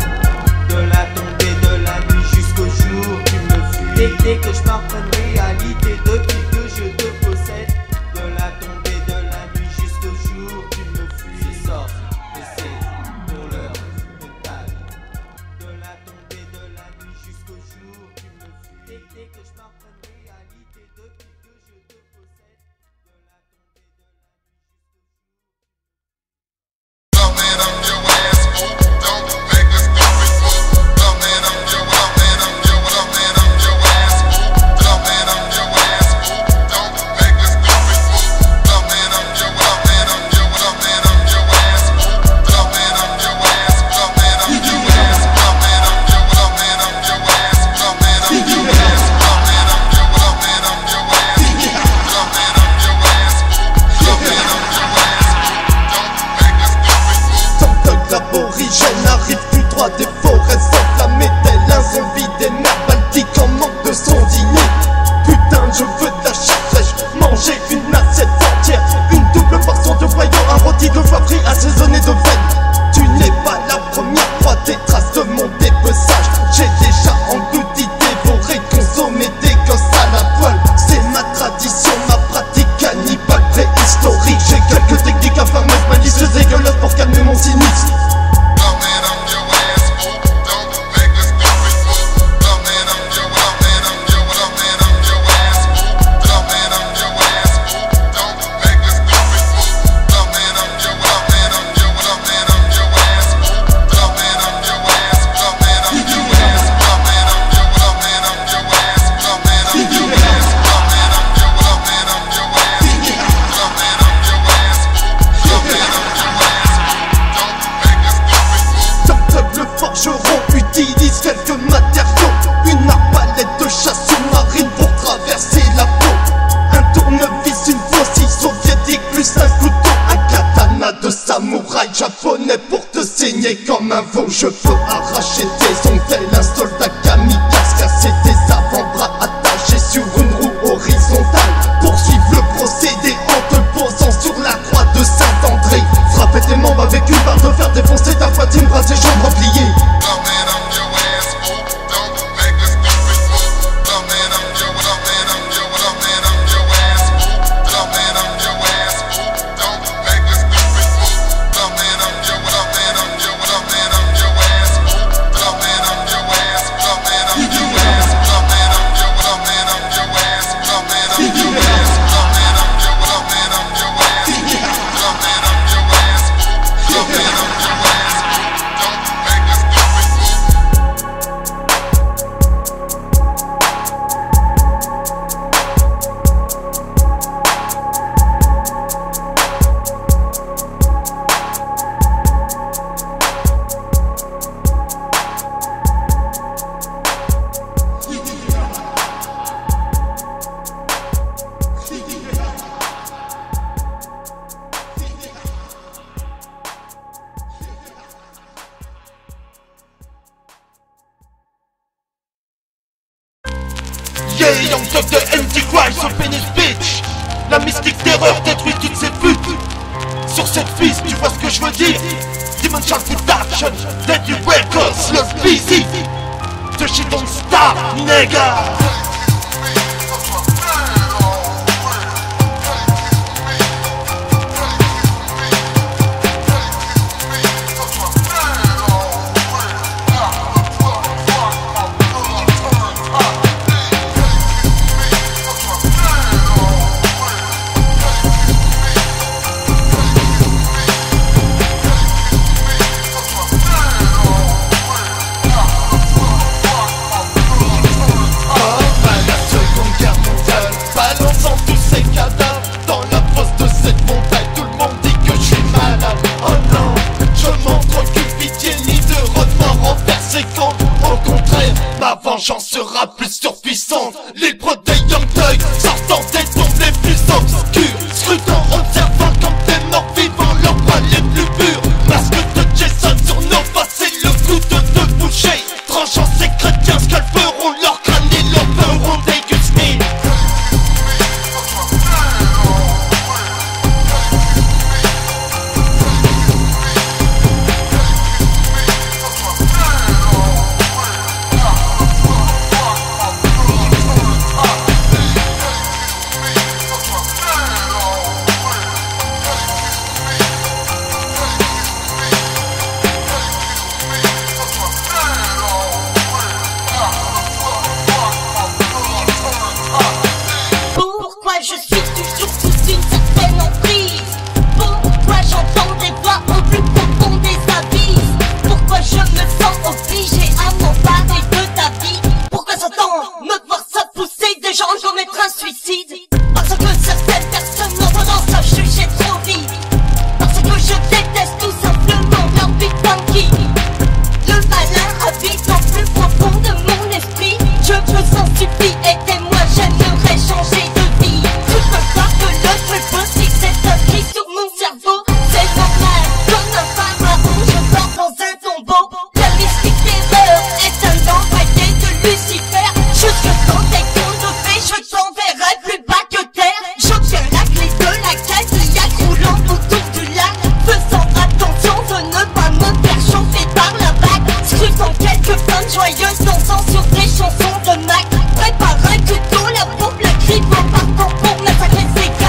De la tombée de la nuit jusqu'au jour, tu me fuis. Et dès que je m'apprenne réalité depuis que je te possède. De la tombée de la nuit jusqu'au jour, tu me fuis. C'est soft et c'est pour l'heure de ta vie. De la tombée de la nuit jusqu'au jour, tu me fuis. Et dès que je m'apprenne réalité depuis que je te possède. De la tombée de la nuit jusqu'au jour. Dumb it up your ass, fool. Don't make the story full. Dumb it up your ass, fool. Dumb it up your ass, fool. Don't make the story full. Dumb it up your ass, fool. Dumb it up your ass, dumb it up your ass, dumb it up your ass, dumb it up your ass, dumb it up your ass, dumb it up your ass, dumb it up your ass, fool. Dumb it up your ass, fool. Don't make the story full. japonais pour te saigner comme un veau. Je veux arracher tes ongles tel un soldat kamikaze, casser tes avant-bras attachés sur une roue horizontale. Poursuivre le procédé en te posant sur la croix de Saint-André. Frapper tes membres avec une barre de fer, défoncer ta poitrine, bras et jambes repliées. Yeah, young thug de Antichrist, open his bitch. La mystique terreur détruit toutes ces putes. Sur cette piste, tu vois ce que je veux dire? Dimension Production, Deadly Records, le busy. The shit don't stop, nigga. Vengeance sera plus surpuissante. Libre des Young Thug, sortant des tombes les plus obscures, scrutant, observant comme des morts vivants leurs bras les plus purs. Masque de Jason sur nos faces et le coup de boucher, tranchant ces chrétiens, scalperont leur crâne et leur feront déguster. Je suis toujours sous une certaine emprise. Pourquoi j'entends des voix au plus profond des abysses? Pourquoi je me sens obligé à m'emparer de ta vie? Pourquoi j'entends me voir ça pousser des gens commettre un suicide? Parce que certaines personnes ont tendance à juger trop vite. Parce que je déteste tout simplement leur big funky. Le malin habite en plus profond de mon esprit. Je me sens suffit, aidez-moi, j'aimerais changer de vie. Tu peux croire que le truc possible c'est inscrit sur mon cerveau. C'est normal, comme un pharaon, je dors dans un tombeau. La mystique terreur est un envoyé de Lucifer. Jusque dans tes contes de fées, je t'enverrai plus bas que terre. J'obtiens la clé de la Cadillac roulant autour du lac, faisant attention de ne pas me faire chauffer par la vague. Scrutant quelques femmes joyeuses dansant sur des chansons de Mac. Prépare un couteau, la pompe, le cri en partant pour massacrer ses gars.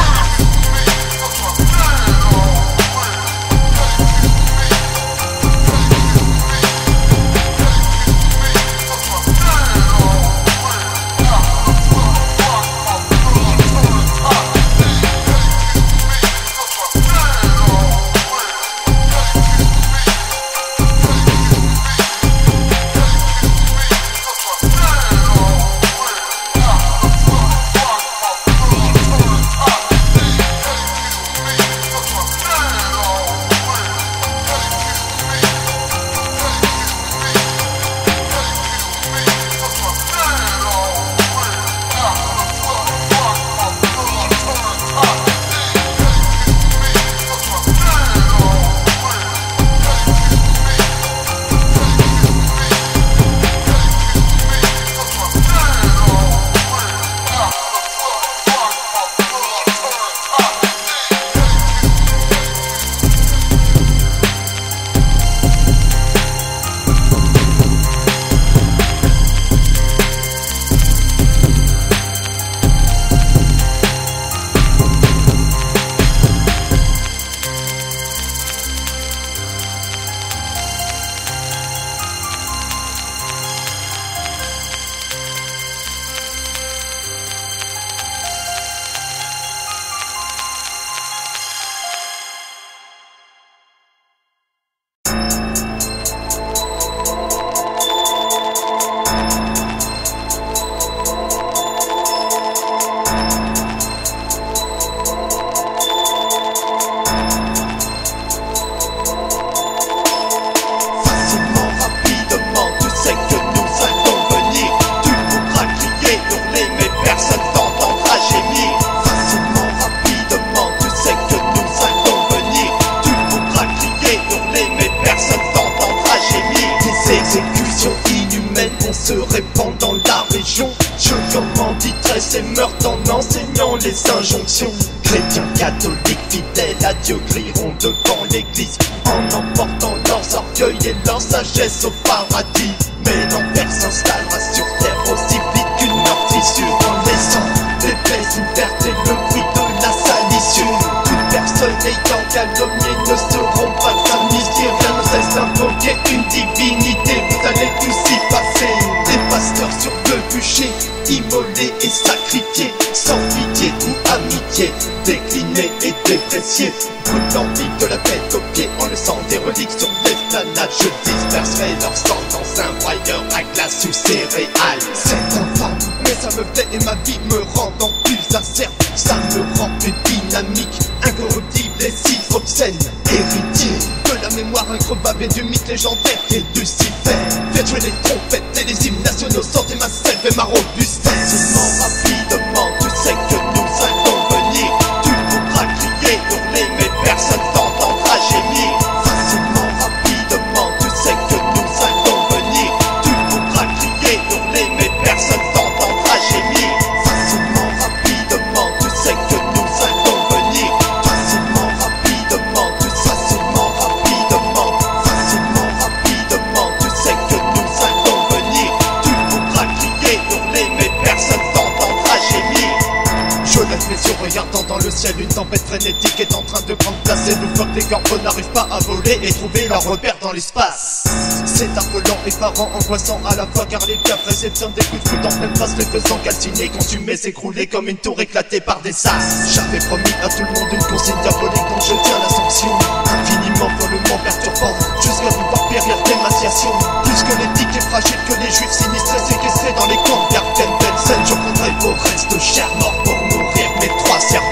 les injonctions. Chrétiens, catholiques, fidèles à Dieu crieront devant l'église en emportant leurs orgueils et leur sagesse au paradis. Mais l'enfer s'installera sur terre aussi vite qu'une meurtrissure en laissant des plaies ouvertes et le bruit de la salissure. Toute personne ayant calomnié ne seront pas amnistiées. Rien ne cesse d'invoquer une divinité. Vous allez tous y passer. Des pasteurs sur le bûcher, immolés et sacrifiés, sans pitié ou amitié, déclinés et dépréciés, brûlant vif de la tête aux pieds en laissant des reliques sur l'esplanade. Je disperserai leur sang dans un broyeur à glace ou céréales. C'est infâme, mais ça me plaît et ma vie me rend en plus acerbe. Ça me rend plus dynamique, incorruptible et si obscène. Héritier de la mémoire increvable et du mythe légendaire qui est Lucifer. Faites jouer les trompettes et les hymnes nationaux, sentez ma sève et ma robustesse. Facilement, rapidement, tu sais que nous allons venir. Tu pourras crier, hurler, mais personne t'entendra gémir. Facilement, rapidement, tu sais que nous allons venir. Tu pourras crier, hurler, mais personne t'entendra gémir. Facilement, rapidement, tu sais que nous allons venir. Facilement, rapidement, tu sais facilement, rapidement. Facilement, rapidement, tu sais que nous allons venir. Tu pourras crier, hurler, mais personne t'entendra gémir. Je lève mes yeux regardant dans le ciel, une tempête frénétique est en train de prendre place. Et loufoque des corbeaux n'arrivent pas à voler et trouver leur repère dans l'espace. C'est affolant, effarant, angoissant à la fois, car les caps réceptionnent des coups de foudre en pleine face, les faisant calciner, consumer, s'écrouler comme une tour éclatée par des sas. J'avais promis à tout le monde une consigne diabolique dont je tiens la sanction, infiniment follement perturbant, jusqu'à vouloir périr d'émaciation. Plus que l'éthique est fragile, que les juifs sinistrés séquestrés dans les camps d'Arden-Belsen, je prendrai vos restes chers morts pour nourrir mes 3 cervelles.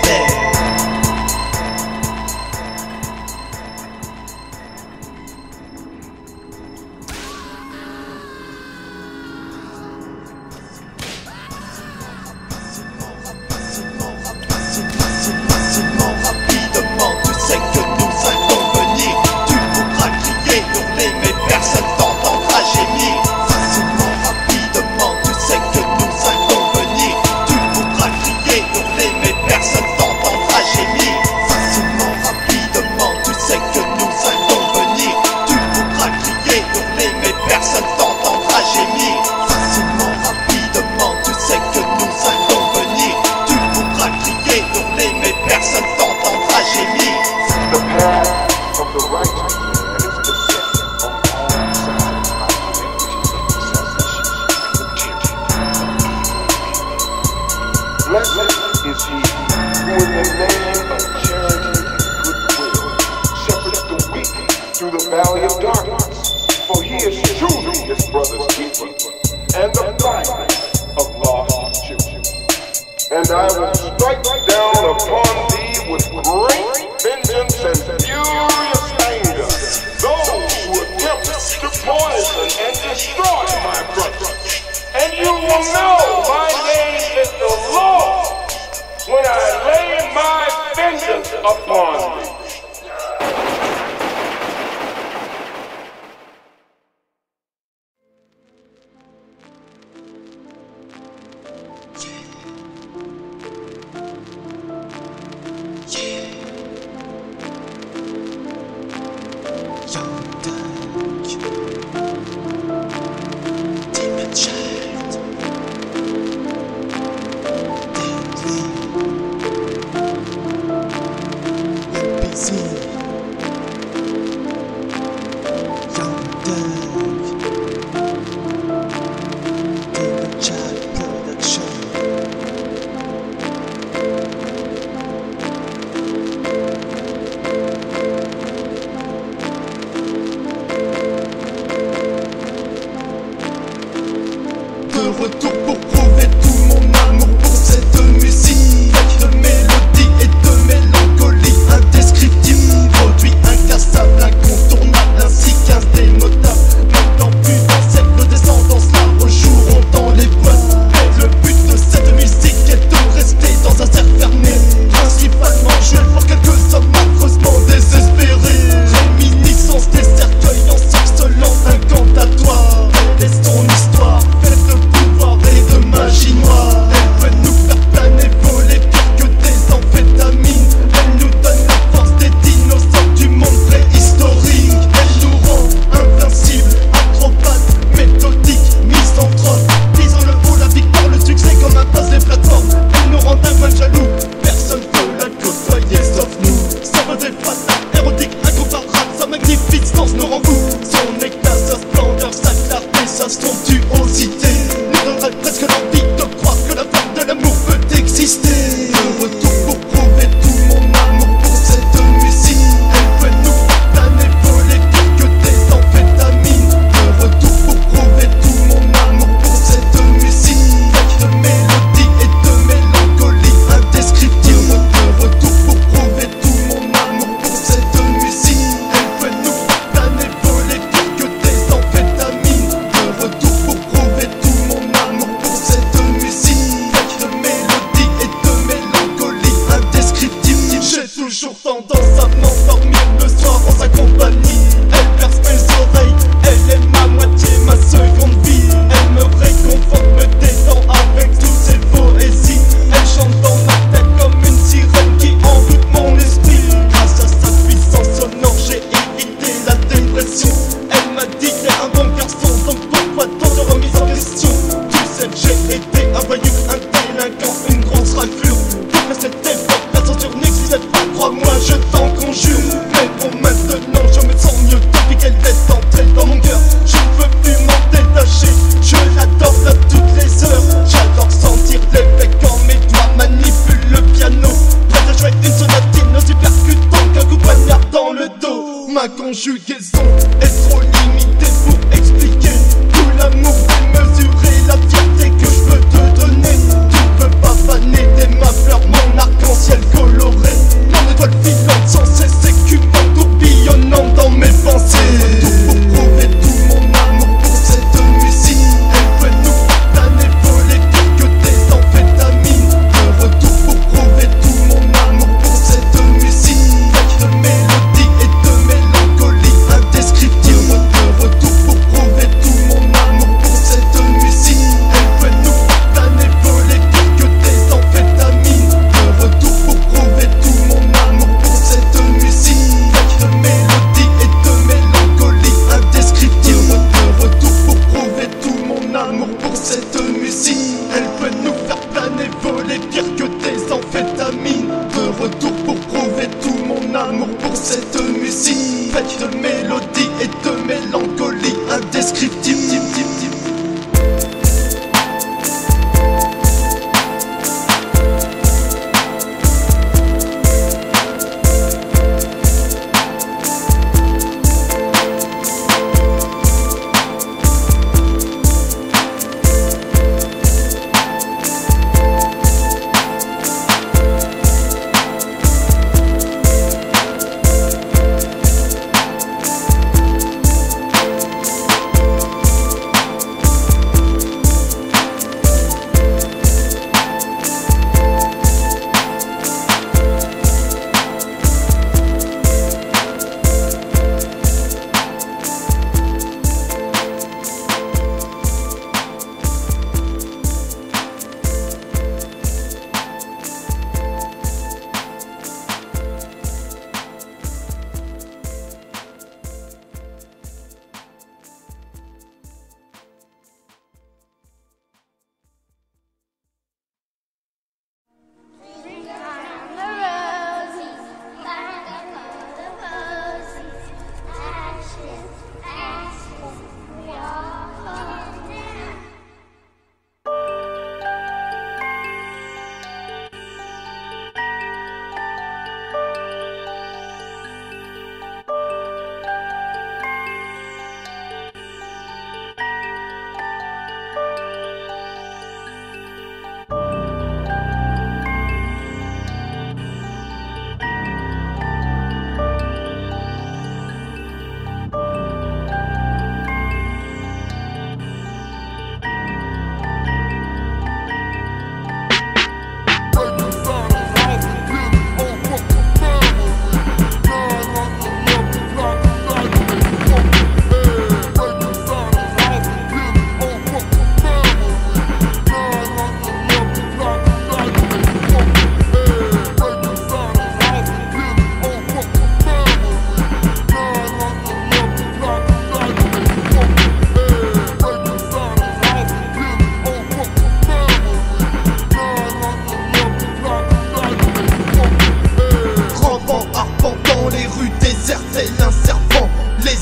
distance nous rend fous. Son éclat, sa splendeur, sa clarté, sa somptuosité nous donnerait presque l'envie de croire que la flamme de l'amour peut exister. De retour pour prouver tout mon amour pour cette musique. Elle peut nous faire planer, voler pire que des amphétamines. De retour pour prouver tout mon amour pour cette musique. Faite de mélodie et de mélancolie indescriptible. De retour pour prouver tout mon amour pour cette musique. Elle peut nous faire planer, voler pire que des amphétamines. De retour pour prouver tout mon amour pour cette musique. Faite de mélodie et de mélancolie indescriptible. J'ai toujours tendance à m'endormir le soir en sa compagnie. Elle perce mes oreilles, elle est ma moitié, ma seconde vie. Elle me réconforte, me détend avec toutes ses poésies. Elle chante dans ma tête comme une sirène qui envoûte mon esprit. Grâce à sa puissance sonore, j'ai évité la dépression. Elle m'a dit t'es un bon garçon, donc pourquoi tant de remise en question? Tu sais que j'ai été un voyou, un délinquant, une grosse raflure. Pour que cette époque, la censure n'existait pas, crois-moi, je t'en conjure. Mais bon, maintenant je me sens mieux depuis qu'elle est entrée dans mon cœur. Je ne veux plus m'en détacher, je l'adore à toutes les heures. J'adore sentir l'effet quand mes doigts manipulent le piano. Prêt à jouer une sonatine aussi percutante qu'un coup de poignard dans le dos. Ma conjugaison est trop limitée pour expliquer tout l'amour démesuré, la fierté que je peux te donner. Tu peux pas faner dès ma fleur, mon arc-en-ciel coloré. Mon étoile filante sans cesse écumant, tourbillonnant dans mes pensées. Tout pour prouver tout mon amour pour cette musique. Elle peut nous faire planer, voler pire que des amphétamines. De retour pour prouver tout mon amour pour cette musique. Faite de mélodie et de mélancolie indescriptible. De retour pour prouver tout mon amour pour cette musique. Elle peut nous faire planer, voler pire que des amphétamines. De retour pour prouver tout mon amour pour cette musique. Faite de mélodie et de mélancolie indescriptible. De retour pour prouver tout mon amour pour cette musique. Elle peut nous faire planer, voler pire que des amphétamines. De retour pour prouver tout mon amour pour cette musique. Faite de mélodie et de mélancolie indescriptible.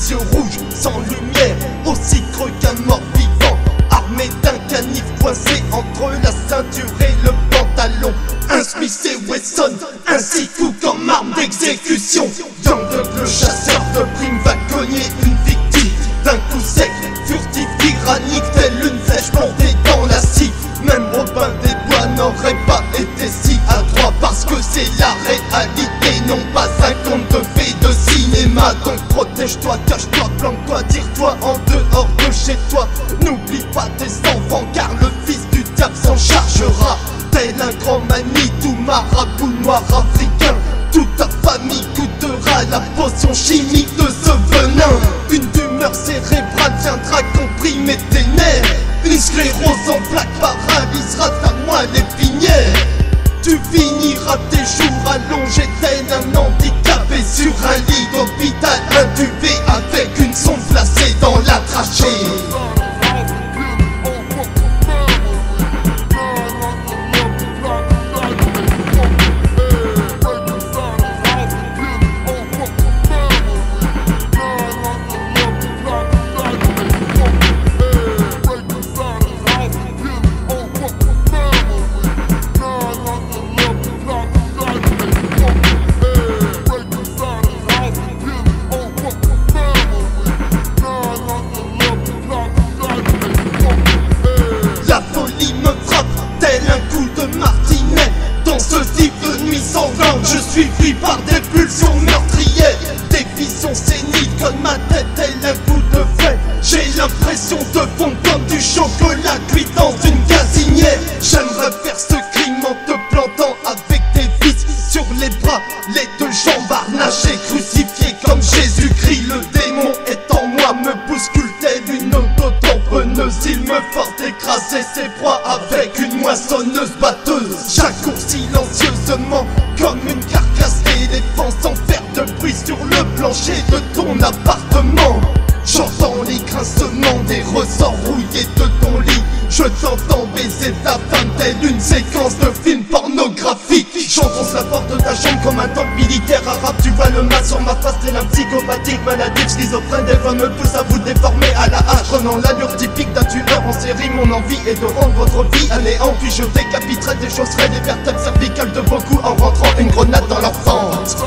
les yeux rouges, sans lumière, aussi creux qu'un mort vivant, armé d'un canif coincé entre la ceinture et le pantalon. Un Smith et Wesson, un 6 coups comme arme d'exécution. Young Doug, le chasseur de primes, va cogner une victime d'un coup sec, furtif, tyrannique, telle une flèche plantée dans la scie. Même Robin des Bois n'aurait pas été si adroit, parce que c'est la réalité, non pas un conte de fées de cinéma. Donc protège-toi, cache-toi, planque-toi, tire-toi en dehors de chez toi. N'oublie pas tes enfants, car le fils du diable s'en chargera. Tel un grand Manitou, marabout noir africain, toute ta famille goûtera la potion chimique de ce venin. Une tumeur cérébrale viendra comprimer tes nerfs. Une sclérose en plaques paralysera ta moelle épinière. Tu finiras tes jours allongés tel un handicapé sur un lit d'hôpital, intubé avec une sonde placée dans la trachée. Je suis pris par des pulsions meurtrières, des visions séniles comme ma tête tel un coup de feu. J'ai l'impression de fondre comme du chocolat cuit dans une gazinière. J'aimerais faire ce crime en te plantant avec des vis sur les bras, les deux jambes harnachées, crucifiées comme Jésus-Christ. Le démon est en moi, me bouscule telle une auto-tamponneuse. Il me force d'écraser ses proies avec une moissonneuse batteuse. J'accours silencieusement comme une carcasse d'éléphant sans faire de bruit sur le plancher de ton appartement. J'entends les grincements des ressorts rouillés de ton lit. Je t'entends baiser ta femme telle une séquence de film pornographique. J'enfonce la porte de ta chambre comme un tank militaire arabe. Tu vois le mal sur ma face tel un psychopathique maladif schizophrène. Des fois me pousse à vous déformer à la hache, prenant l'allure typique d'un tueur en série. Mon envie est de rendre votre vie à néant, puis je décapiterai, déchausserai les vertèbres cervicales de beaucoup en rentrant une grenade dans leur fente.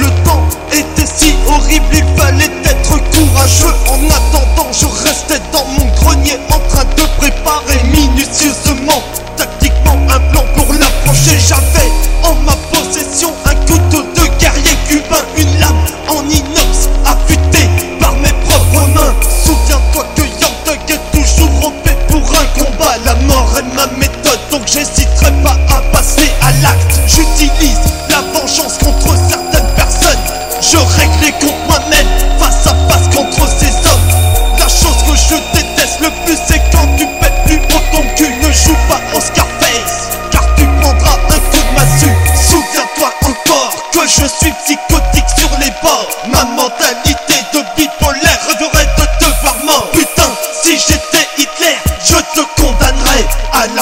Le temps était si horrible, il fallait être courageux. En attendant, je restais dans mon grenier en train de préparer minutieusement, tactiquement un plan pour l'approcher. J'avais en ma possession un couteau de guerrier cubain, une lame en inox affûtée par mes propres mains. Souviens-toi que Young Doug est toujours OP pour un combat. La mort est ma méthode,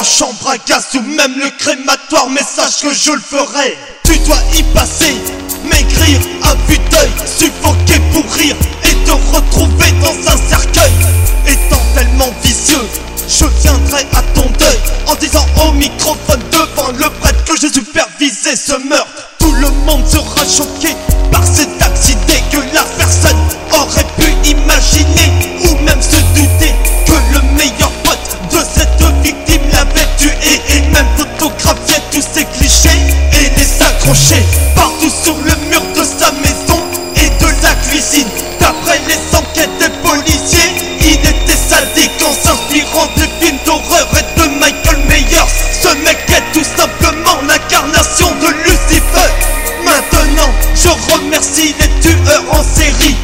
chambre à gaz ou même le crématoire, mais sache que je le ferai. Tu dois y passer, maigrir à vue d'œil, suffoquer pour rire et te retrouver dans un cercueil. Étant tellement vicieux, je viendrai à ton deuil en disant au microphone devant le prêtre que j'ai supervisé ce meurtre. Tout le monde sera choqué par cet accident que la personne aurait pu imaginer ou même se douter que le meilleur pote de cette victime l'avait tué et même photographié tous ces clichés et les accrocher partout sur le mur de sa maison et de la cuisine. D'après les enquêtes des policiers, il était sadique en s'inspirant des films d'horreur et de Michael Myers. Ce mec est tout simplement l'incarnation de Lucifer. Maintenant, je remercie les tueurs en série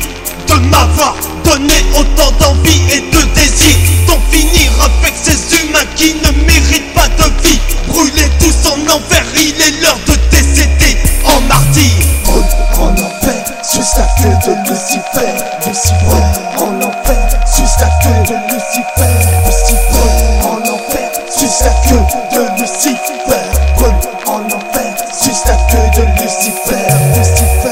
de m'avoir donné autant d'envie et de désir, d'en finir avec ces humains qui ne méritent pas de vie. Brûlés tous en enfer, il est l'heure de décéder en martyr. En enfer, suce la queue de Lucifer. Lucifer, en enfer, suce la queue de Lucifer. Lucifer, en enfer, suce la queue de Lucifer. En enfer, suce la queue de Lucifer. Lucifer.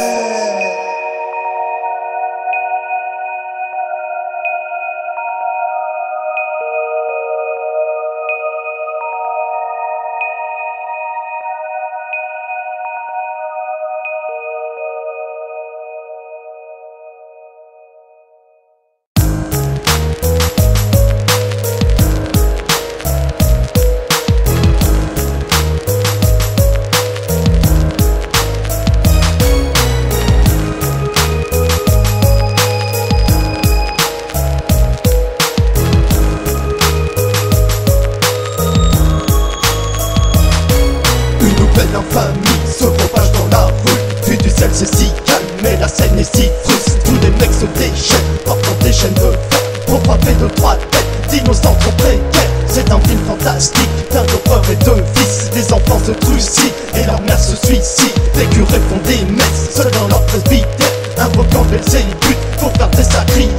L'infamie se propage dans la rue. Vue du ciel c'est si calme, mais la scène est si fruste. Tous les mecs se déchaînent, portant des chaînes de fer pour frapper de trois têtes d'innocents trop précaires. C'est un film fantastique, plein d'horreur et de vices. Les enfants se trucident et leur mère se suicide. Les curés font des messes, seuls dans leur presbytère, invoquant Belzébuth pour faire des sacrilèges.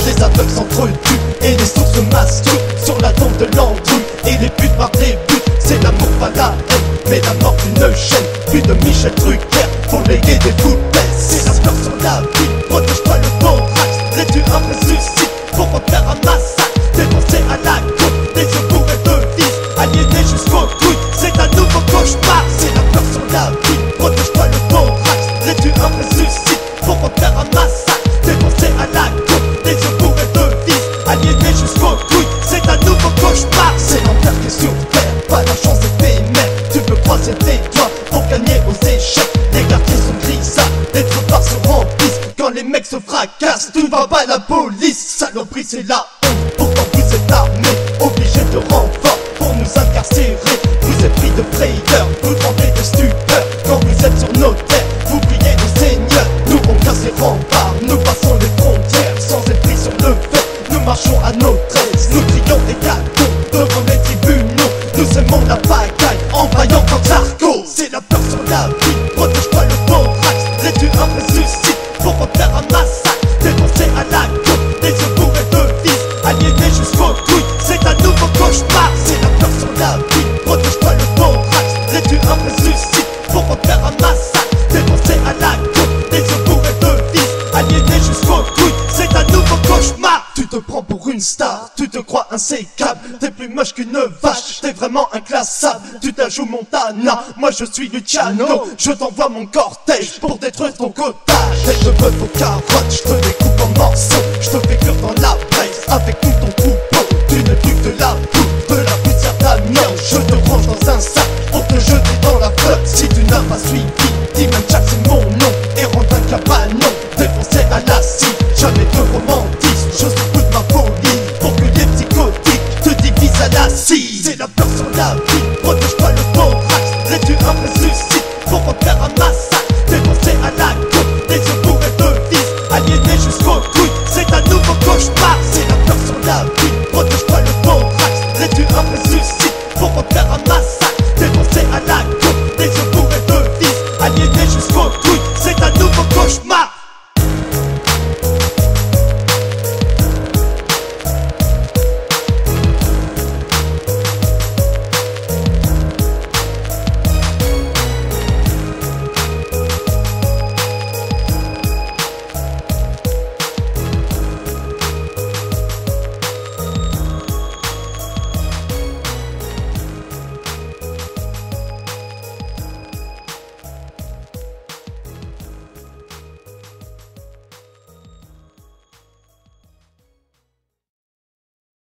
Les aveugles s'entretuent et les sourds se masturbent sur la tombe de l'andouille. Et les buts par des buts, c'est l'amour pas la haine, mais la mort d'une chaîne. Plus de Michel Drucker pour léguer des football. C'est la peur sur la vie, protège-toi le thorax. Les tueurs ressuscitent pour refaire un massacre. Défoncé à la côte, des yeux bourrés de vis, aliénés jusqu'au couilles. C'est un nouveau cauchemar. C'est la peur sur la vie, protège-toi le thorax. Les tueurs ressuscitent pour refaire un massacre. Défoncé à la côte, des yeux bourrés de vis, aliénés jusqu'au couilles. C'est un nouveau cauchemar. C'est l'enfer qui est sur terre, pas la chance éphémère. Tu peux croiser tes doigts pour gagner aux échecs. Les quartiers sont grisâtres, les trottoirs se remplissent. Quand les mecs se fracassent, tu ne vas pas à la police. Saloperie c'est la honte, pourtant vous êtes armés, obligés de renfort pour nous incarcérer. Vous êtes pris de frayeur, vous tremblez de stupeur. Quand vous êtes sur nos terres, vous priez le Seigneur. Nous on casse les remparts, nous passons les frontières. Sans être pris sur le fait, nous marchons à nos aises. Nous crions des cadeaux devant les tribunaux. Nous aimons la pagaille en vaillant comme Zarco. C'est la peur sur la vie, protège-toi le thorax. Les tueurs ressuscitent pour refaire un massacre. Défoncé à la côte, des yeux bourrés de vis, aliénés jusqu'aux couilles. C'est un nouveau cauchemar. C'est la peur sur la vie, protège-toi le thorax. Les tueurs ressuscitent pour refaire un massacre. Défoncé à la côte, des yeux bourrés de vis, aliénés jusqu'aux couilles. C'est un nouveau cauchemar. Tu te prends pour une star, tu te crois insécable. T'es plus moche qu'une vache, t'es vraiment inclassable. Tu t'ajoues Montana, moi je suis Luciano. Je t'envoie mon cortège pour détruire ton cottage. Et je veux vos carottes, je te découpe en morceaux. Je te fais cuire dans la braise avec tout ton troupeau. Tu n'es plus que de la boue, de la poussière d'amiante. Je te range dans un sac pour te jeter dans la flotte. Si tu n'as pas suivi, dis-moi Jack c'est mon nom. Et rentre un cabanon, défoncé à la scie. Jamais de romantisme, je secoue de ma folie pour que les psychotiques te divisent à la scie. C'est la peur sur la vie, protège-toi le thorax. Les tueurs ressuscitent pour refaire un massacre.